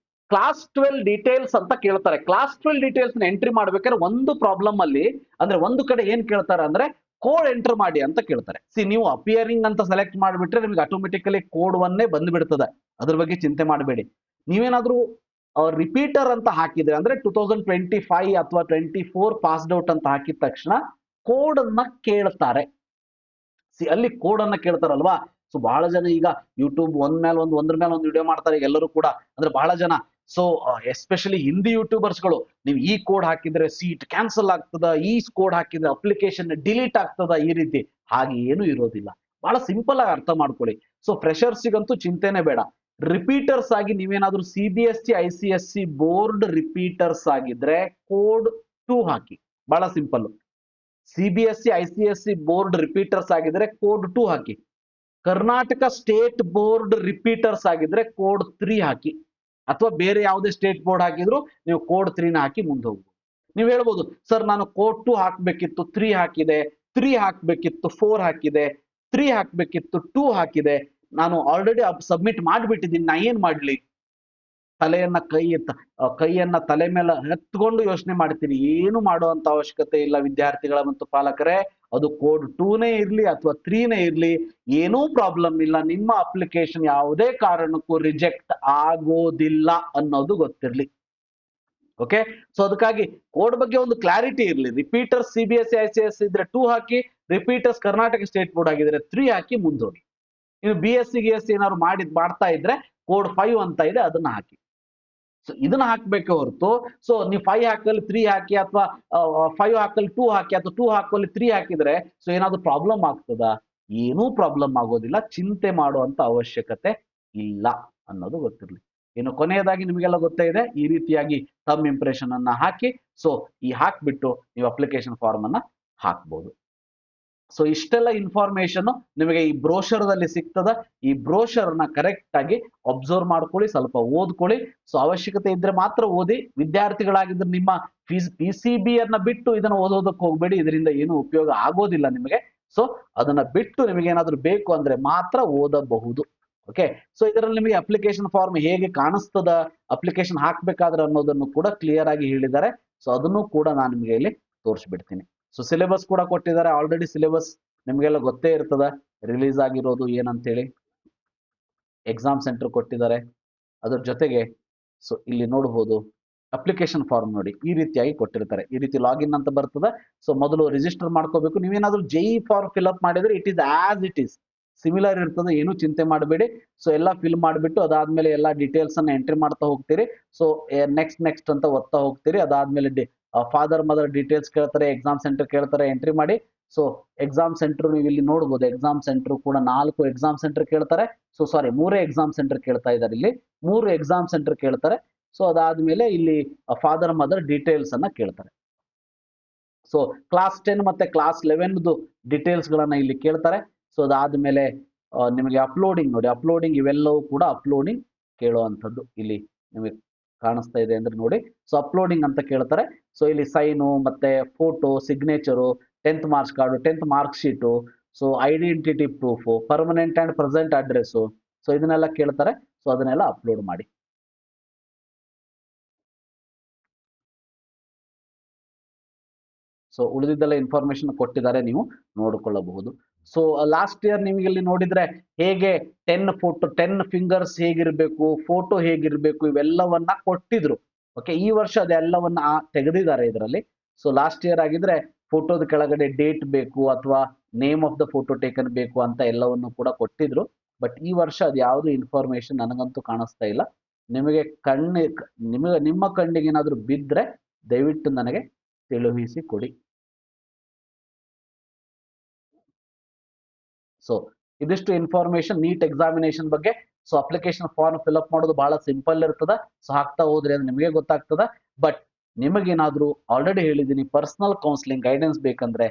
ಕ್ಲಾಸ್ 12 ಡೀಟೇಲ್ಸ್ ಅಂತ ಕೇಳ್ತಾರೆ. ಕ್ಲಾಸ್ 12 ಡೀಟೇಲ್ಸ್ ಎಂಟ್ರಿ ಮಾಡ್ಬೇಕಾದ್ರೆ ಒಂದು ಪ್ರಾಬ್ಲಮ್ ಅಲ್ಲಿ ಅಂದ್ರೆ ಒಂದು ಕಡೆ ಏನ್ ಕೇಳ್ತಾರೆ ಅಂದ್ರೆ ಕೋಡ್ ಎಂಟರ್ ಮಾಡಿ ಅಂತ ಕೇಳ್ತಾರೆ. ನೀವು ಅಪಿಯರಿಂಗ್ ಅಂತ ಸೆಲೆಕ್ಟ್ ಮಾಡಿಬಿಟ್ರೆ ನಿಮ್ಗೆ ಆಟೋಮೆಟಿಕಲಿ ಕೋಡ್ ಒನ್ನೇ ಬಂದ್ಬಿಡ್ತದೆ, ಅದ್ರ ಬಗ್ಗೆ ಚಿಂತೆ ಮಾಡಬೇಡಿ. ನೀವೇನಾದ್ರೂ ರಿಪೀಟರ್ ಅಂತ ಹಾಕಿದ್ರೆ ಅಂದ್ರೆ 2025 ಅಥವಾ 24 ಪಾಸ್ಡ್ ಔಟ್ ಅಂತ ಹಾಕಿದ ತಕ್ಷಣ ಕೋಡ್ ಅನ್ನ ಕೇಳ್ತಾರೆ. ಅಲ್ಲಿ ಕೋಡ್ ಅನ್ನ ಕೇಳ್ತಾರಲ್ವಾ. ಸೊ ಬಹಳ ಜನ ಈಗ ಯೂಟ್ಯೂಬ್ ಒಂದ್ರ ಮೇಲೆ ಒಂದು ವಿಡಿಯೋ ಮಾಡ್ತಾರೆ ಎಲ್ಲರೂ ಕೂಡ, ಅಂದ್ರೆ ಬಹಳ ಜನ. ಸೊ ಎಸ್ಪೆಷಲಿ ಹಿಂದಿ ಯೂಟ್ಯೂಬರ್ಸ್ಗಳು, ನೀವು ಈ ಕೋಡ್ ಹಾಕಿದ್ರೆ ಸೀಟ್ ಕ್ಯಾನ್ಸಲ್ ಆಗ್ತದ, ಈ ಕೋಡ್ ಹಾಕಿದ್ರೆ ಅಪ್ಲಿಕೇಶನ್ ಡಿಲೀಟ್ ಆಗ್ತದ, ಈ ರೀತಿ. ಹಾಗೆ ಏನು ಇರೋದಿಲ್ಲ, ಬಹಳ ಸಿಂಪಲ್ ಆಗಿ ಅರ್ಥ ಮಾಡ್ಕೊಳ್ಳಿ. ಸೊ ಫ್ರೆಷರ್ಸಿಗಂತೂ ಚಿಂತೆನೆ ಬೇಡ. ರಿಪೀಟರ್ಸ್ ಆಗಿ ನೀವೇನಾದ್ರೂ CBSE ICSE ಬೋರ್ಡ್ ರಿಪೀಟರ್ಸ್ ಆಗಿದ್ರೆ ಕೋಡ್ 2 ಹಾಕಿ, ಬಹಳ simple. CBSE ICSE board repeaters ಆಗಿದ್ರೆ ಕೋಡ್ 2 ಹಾಕಿ. ಕರ್ನಾಟಕ ಸ್ಟೇಟ್ ಬೋರ್ಡ್ ರಿಪೀಟರ್ಸ್ ಆಗಿದ್ರೆ ಕೋಡ್ 3 ಹಾಕಿ. ಅಥವಾ ಬೇರೆ ಯಾವುದೇ ಸ್ಟೇಟ್ ಬೋರ್ಡ್ ಹಾಕಿದ್ರು ನೀವು ಕೋಡ್ 3ನ ಹಾಕಿ ಮುಂದೆ ಹೋಗ್ಬೋದು. ನೀವು ಹೇಳ್ಬೋದು, ಸರ್ ನಾನು ಕೋಡ್ 2 ಹಾಕ್ಬೇಕಿತ್ತು 3 ಹಾಕಿದೆ, 3 ಹಾಕ್ಬೇಕಿತ್ತು 4 ಹಾಕಿದೆ, 3 ಹಾಕ್ಬೇಕಿತ್ತು 2 ಹಾಕಿದೆ, ನಾನು ಆಲ್ರೆಡಿ ಸಬ್ಮಿಟ್ ಮಾಡಿಬಿಟ್ಟಿದ್ದೀನಿ, ನಾ ಏನ್ ಮಾಡ್ಲಿ? ಕೈಯನ್ನ ತಲೆ ಮೇಲೆ ಎತ್ಕೊಂಡು ಯೋಚನೆ ಮಾಡ್ತೀನಿ. ಏನು ಮಾಡುವಂತ ಅವಶ್ಯಕತೆ ಇಲ್ಲ ವಿದ್ಯಾರ್ಥಿಗಳ ಮತ್ತು ಪಾಲಕರೇ. ಅದು ಕೋಡ್ 2ನೇ ಇರ್ಲಿ ಅಥವಾ 3ನೇ ಇರ್ಲಿ, ಏನೂ ಪ್ರಾಬ್ಲಮ್ ಇಲ್ಲ. ನಿಮ್ಮ ಅಪ್ಲಿಕೇಶನ್ ಯಾವುದೇ ಕಾರಣಕ್ಕೂ ರಿಜೆಕ್ಟ್ ಆಗೋದಿಲ್ಲ ಅನ್ನೋದು ಗೊತ್ತಿರ್ಲಿ. ಓಕೆ, ಸೊ ಅದಕ್ಕಾಗಿ ಕೋಡ್ ಬಗ್ಗೆ ಒಂದು ಕ್ಲಾರಿಟಿ ಇರ್ಲಿ. ರಿಪೀಟರ್ಸ್ CBSE ICSE ಇದ್ರೆ 2 ಹಾಕಿ, ರಿಪೀಟರ್ಸ್ ಕರ್ನಾಟಕ ಸ್ಟೇಟ್ ಬೋರ್ಡ್ ಆಗಿದ್ರೆ 3 ಹಾಕಿ ಮುಂದೋಗಿ. ನೀವು BSc GSc ಏನಾದ್ರು ಮಾಡ್ತಾ ಇದ್ರೆ ಕೋಡ್ 5 ಅಂತ ಇದೆ, ಅದನ್ನ ಹಾಕಿ. ಸೊ ಇದನ್ನ ಹಾಕ್ಬೇಕೆ ಹೊರತು, ಸೊ ನೀವು 5 ಹಾಕಲ್ಲಿ 3 ಹಾಕಿ ಅಥವಾ 5 ಹಾಕಲ್ಲಿ 2 ಹಾಕಿ ಅಥವಾ 2 ಹಾಕಲ್ಲಿ 3 ಹಾಕಿದ್ರೆ ಸೊ ಏನಾದ್ರು ಪ್ರಾಬ್ಲಮ್ ಆಗ್ತದ? ಏನೂ ಪ್ರಾಬ್ಲಮ್ ಆಗೋದಿಲ್ಲ. ಚಿಂತೆ ಮಾಡುವಂತ ಅವಶ್ಯಕತೆ ಇಲ್ಲ ಅನ್ನೋದು ಗೊತ್ತಿರಲಿ. ಇನ್ನು ಕೊನೆಯದಾಗಿ ನಿಮಗೆಲ್ಲ ಗೊತ್ತೇ ಇದೆ, ಈ ರೀತಿಯಾಗಿ ಥಂಬ್ ಇಂಪ್ರೆಷನ್ ಅನ್ನ ಹಾಕಿ, ಸೊ ಈ ಹಾಕ್ಬಿಟ್ಟು ನೀವು ಅಪ್ಲಿಕೇಶನ್ ಫಾರ್ಮ್ ಅನ್ನ ಹಾಕ್ಬಹುದು. ಸೊ ಇಷ್ಟೆಲ್ಲ ಇನ್ಫಾರ್ಮೇಶನ್ ನಿಮಗೆ ಈ ಬ್ರೋಷರ್ದಲ್ಲಿ ಸಿಗ್ತದ. ಈ ಬ್ರೋಷರ್ನ ಕರೆಕ್ಟ್ ಆಗಿ ಅಬ್ಸರ್ವ್ ಮಾಡ್ಕೊಳ್ಳಿ, ಸ್ವಲ್ಪ ಓದ್ಕೊಳ್ಳಿ. ಸೊ ಅವಶ್ಯಕತೆ ಇದ್ರೆ ಮಾತ್ರ ಓದಿ. ವಿದ್ಯಾರ್ಥಿಗಳಾಗಿದ್ರೆ ನಿಮ್ಮ PCB ಅನ್ನ ಬಿಟ್ಟು ಇದನ್ನ ಓದೋದಕ್ಕೆ ಹೋಗ್ಬೇಡಿ, ಇದರಿಂದ ಏನು ಉಪಯೋಗ ಆಗೋದಿಲ್ಲ ನಿಮಗೆ. ಸೊ ಅದನ್ನ ಬಿಟ್ಟು ನಿಮಗೆ ಏನಾದ್ರೂ ಬೇಕು ಅಂದ್ರೆ ಮಾತ್ರ ಓದಬಹುದು. ಓಕೆ, ಸೊ ಇದರಲ್ಲಿ ನಿಮಗೆ ಅಪ್ಲಿಕೇಶನ್ ಫಾರ್ಮ್ ಹೇಗೆ ಕಾಣಿಸ್ತದ, ಅಪ್ಲಿಕೇಶನ್ ಹಾಕ್ಬೇಕಾದ್ರೆ ಅನ್ನೋದನ್ನು ಕೂಡ ಕ್ಲಿಯರ್ ಆಗಿ ಹೇಳಿದ್ದಾರೆ. ಸೊ ಅದನ್ನು ಕೂಡ ನಾನು ನಿಮಗೆ ಇಲ್ಲಿ ತೋರಿಸ್ಬಿಡ್ತೀನಿ. ಸೊ ಸಿಲೆಬಸ್ ಕೂಡ ಕೊಟ್ಟಿದ್ದಾರೆ. ಆಲ್ರೆಡಿ ಸಿಲೆಬಸ್ ನಿಮಗೆಲ್ಲ ಗೊತ್ತೇ ಇರ್ತದ, ರಿಲೀಸ್ ಆಗಿರೋದು ಏನಂತೇಳಿ. ಎಕ್ಸಾಮ್ ಸೆಂಟರ್ ಕೊಟ್ಟಿದ್ದಾರೆ. ಅದ್ರ ಜೊತೆಗೆ ಸೊ ಇಲ್ಲಿ ನೋಡಬಹುದು ಅಪ್ಲಿಕೇಶನ್ ಫಾರ್ಮ್ ನೋಡಿ, ಈ ರೀತಿಯಾಗಿ ಕೊಟ್ಟಿರ್ತಾರೆ. ಈ ರೀತಿ ಲಾಗಿನ್ ಅಂತ ಬರ್ತದೆ. ಸೊ ಮೊದಲು ರಿಜಿಸ್ಟರ್ ಮಾಡ್ಕೋಬೇಕು. ನೀವೇನಾದ್ರೂ JEE ಫಾರ್ಮ್ ಫಿಲ್ ಮಾಡಿದ್ರೆ it is as it is similar ಇರ್ತದೆ, ಏನು ಚಿಂತೆ ಮಾಡಬೇಡಿ. ಸೊ ಎಲ್ಲ ಫಿಲ್ ಮಾಡಿಬಿಟ್ಟು ಅದಾದ್ಮೇಲೆ ಎಲ್ಲ ಡೀಟೇಲ್ಸ್ ಅನ್ನ ಎಂಟ್ರಿ ಮಾಡ್ತಾ ಹೋಗ್ತೀರಿ. ಸೊ ನೆಕ್ಸ್ಟ್ ಅಂತ ಒತ್ತಾ ಹೋಗ್ತೀರಿ. ಅದಾದ್ಮೇಲೆ ಫಾದರ್ ಮದರ್ ಡೀಟೇಲ್ಸ್ ಕೇಳ್ತಾರೆ, ಎಕ್ಸಾಮ್ ಸೆಂಟರ್ ಕೇಳ್ತಾರೆ, ಎಂಟ್ರಿ ಮಾಡಿ. ಸೊ ಎಕ್ಸಾಮ್ ಸೆಂಟರ್ ನೀವು ಇಲ್ಲಿ ನೋಡಬಹುದು. ಎಕ್ಸಾಮ್ ಸೆಂಟರ್ ಕೂಡ 4 ಎಕ್ಸಾಮ್ ಸೆಂಟರ್ ಕೇಳ್ತಾರೆ. ಸೊ ಸಾರಿ 3 ಎಕ್ಸಾಮ್ ಸೆಂಟರ್ ಕೇಳ್ತಾ ಇದ್ದಾರೆ. ಇಲ್ಲಿ 3 ಎಕ್ಸಾಮ್ ಸೆಂಟರ್ ಕೇಳ್ತಾರೆ. ಸೊ ಅದಾದ್ಮೇಲೆ ಇಲ್ಲಿ ಫಾದರ್ ಮದರ್ ಡೀಟೇಲ್ಸ್ ಅನ್ನ ಕೇಳ್ತಾರೆ. ಸೊ ಕ್ಲಾಸ್ 10 ಮತ್ತೆ ಕ್ಲಾಸ್ 11 ಡೀಟೇಲ್ಸ್ ಗಳನ್ನ ಇಲ್ಲಿ ಕೇಳ್ತಾರೆ. ಸೊ ಅದಾದ್ಮೇಲೆ ನಿಮಗೆ ಅಪ್ಲೋಡಿಂಗ್ ನೋಡಿ, ಅಪ್ಲೋಡಿಂಗ್ ಇವೆಲ್ಲವೂ ಕೂಡ ಅಪ್ಲೋಡಿಂಗ್ ಕೇಳುವಂಥದ್ದು ಇಲ್ಲಿ ನಿಮಗೆ ಕಾಣಿಸ್ತಾ ಇದೆ ಅಂದ್ರೆ ನೋಡಿ. ಸೊ ಅಪ್ಲೋಡಿಂಗ್ ಅಂತ ಕೇಳ್ತಾರೆ. ಸೊ ಇಲ್ಲಿ ಸೈನು ಮತ್ತೆ photo, signature, 10th marks card, 10th mark sheet, so identity proof, permanent and present address, so ಇದನ್ನೆಲ್ಲ ಕೇಳ್ತಾರೆ. ಸೊ ಅದನ್ನೆಲ್ಲ ಅಪ್ಲೋಡ್ ಮಾಡಿ. ಸೊ ಉಳಿದಿದ್ದೆಲ್ಲ ಇನ್ಫಾರ್ಮೇಶನ್ ಕೊಟ್ಟಿದ್ದಾರೆ, ನೀವು ನೋಡಿಕೊಳ್ಳಬಹುದು. ಸೊ ಲಾಸ್ಟ್ ಇಯರ್ ನಿಮಗೆ ಇಲ್ಲಿ ನೋಡಿದ್ರೆ ಹೇಗೆ 10 ಫಿಂಗರ್ಸ್ ಹೇಗಿರ್ಬೇಕು, ಫೋಟೋ ಹೇಗಿರ್ಬೇಕು, ಇವೆಲ್ಲವನ್ನ ಕೊಟ್ಟಿದ್ರು. ಓಕೆ, ಈ ವರ್ಷ ಅದೆಲ್ಲವನ್ನ ತೆಗೆದಿದ್ದಾರೆ ಇದರಲ್ಲಿ. ಸೊ ಲಾಸ್ಟ್ ಇಯರ್ ಆಗಿದ್ರೆ ಫೋಟೋದ ಕೆಳಗಡೆ ಡೇಟ್ ಬೇಕು ಅಥವಾ name of the photo taken ಬೇಕು ಅಂತ ಎಲ್ಲವನ್ನು ಕೂಡ ಕೊಟ್ಟಿದ್ರು. ಬಟ್ ಈ ವರ್ಷ ಅದು ಯಾವುದು ಇನ್ಫಾರ್ಮೇಶನ್ ನನಗಂತೂ ಕಾಣಿಸ್ತಾ ಇಲ್ಲ. ನಿಮಗೆ ನಿಮ್ಮ ಕಣ್ಣಿಗೆ ಏನಾದರೂ ಬಿದ್ದರೆ ದಯವಿಟ್ಟು ನನಗೆ ತಿಳಿಸಿ ಕೊಡಿ. ಸೊ ಇದಿಷ್ಟು ಇನ್ಫಾರ್ಮೇಶನ್ ನೀಟ್ ಎಕ್ಸಾಮಿನೇಷನ್ ಬಗ್ಗೆ. ಸೊ ಅಪ್ಲಿಕೇಶನ್ ಫಾರ್ಮ್ ಫಿಲ್ಅಪ್ ಮಾಡೋದು ಬಹಳ ಸಿಂಪಲ್ ಇರ್ತದ. ಸೊ ಹಾಕ್ತಾ ಹೋದ್ರೆ ಅದು ನಿಮಗೆ ಗೊತ್ತಾಗ್ತದ. ಬಟ್ ನಿಮಗೇನಾದ್ರೂ ಆಲ್ರೆಡಿ ಹೇಳಿದ್ದೀನಿ, ಪರ್ಸನಲ್ ಕೌನ್ಸಿಲಿಂಗ್ ಗೈಡೆನ್ಸ್ ಬೇಕಂದ್ರೆ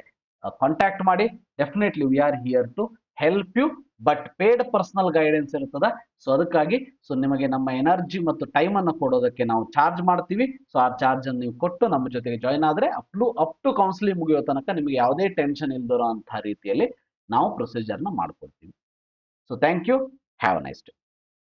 ಕಾಂಟ್ಯಾಕ್ಟ್ ಮಾಡಿ. Definitely we are here to help you. But paid personal guidance ಇರ್ತದ. ಸೊ ಅದಕ್ಕಾಗಿ ಸೊ ನಿಮಗೆ ನಮ್ಮ ಎನರ್ಜಿ ಮತ್ತು ಟೈಮ್ ಅನ್ನು ಕೊಡೋದಕ್ಕೆ ನಾವು ಚಾರ್ಜ್ ಮಾಡ್ತೀವಿ. ಸೊ ಆ ಚಾರ್ಜ್ ಅನ್ನು ನೀವು ಕೊಟ್ಟು ನಮ್ಮ ಜೊತೆಗೆ ಜಾಯ್ನ್ ಆದ್ರೆ ಅಪ್ ಟು ಕೌನ್ಸಿಲಿಂಗ್ ಮುಗಿಯೋ ತನಕ ನಿಮಗೆ ಯಾವುದೇ ಟೆನ್ಷನ್ ಇಲ್ದಿರೋ ಅಂತಹ ರೀತಿಯಲ್ಲಿ ನಾವು ಪ್ರೊಸೀಜರ್ನ ಮಾಡ್ಕೊಡ್ತೀವಿ. So thank you, have a nice day.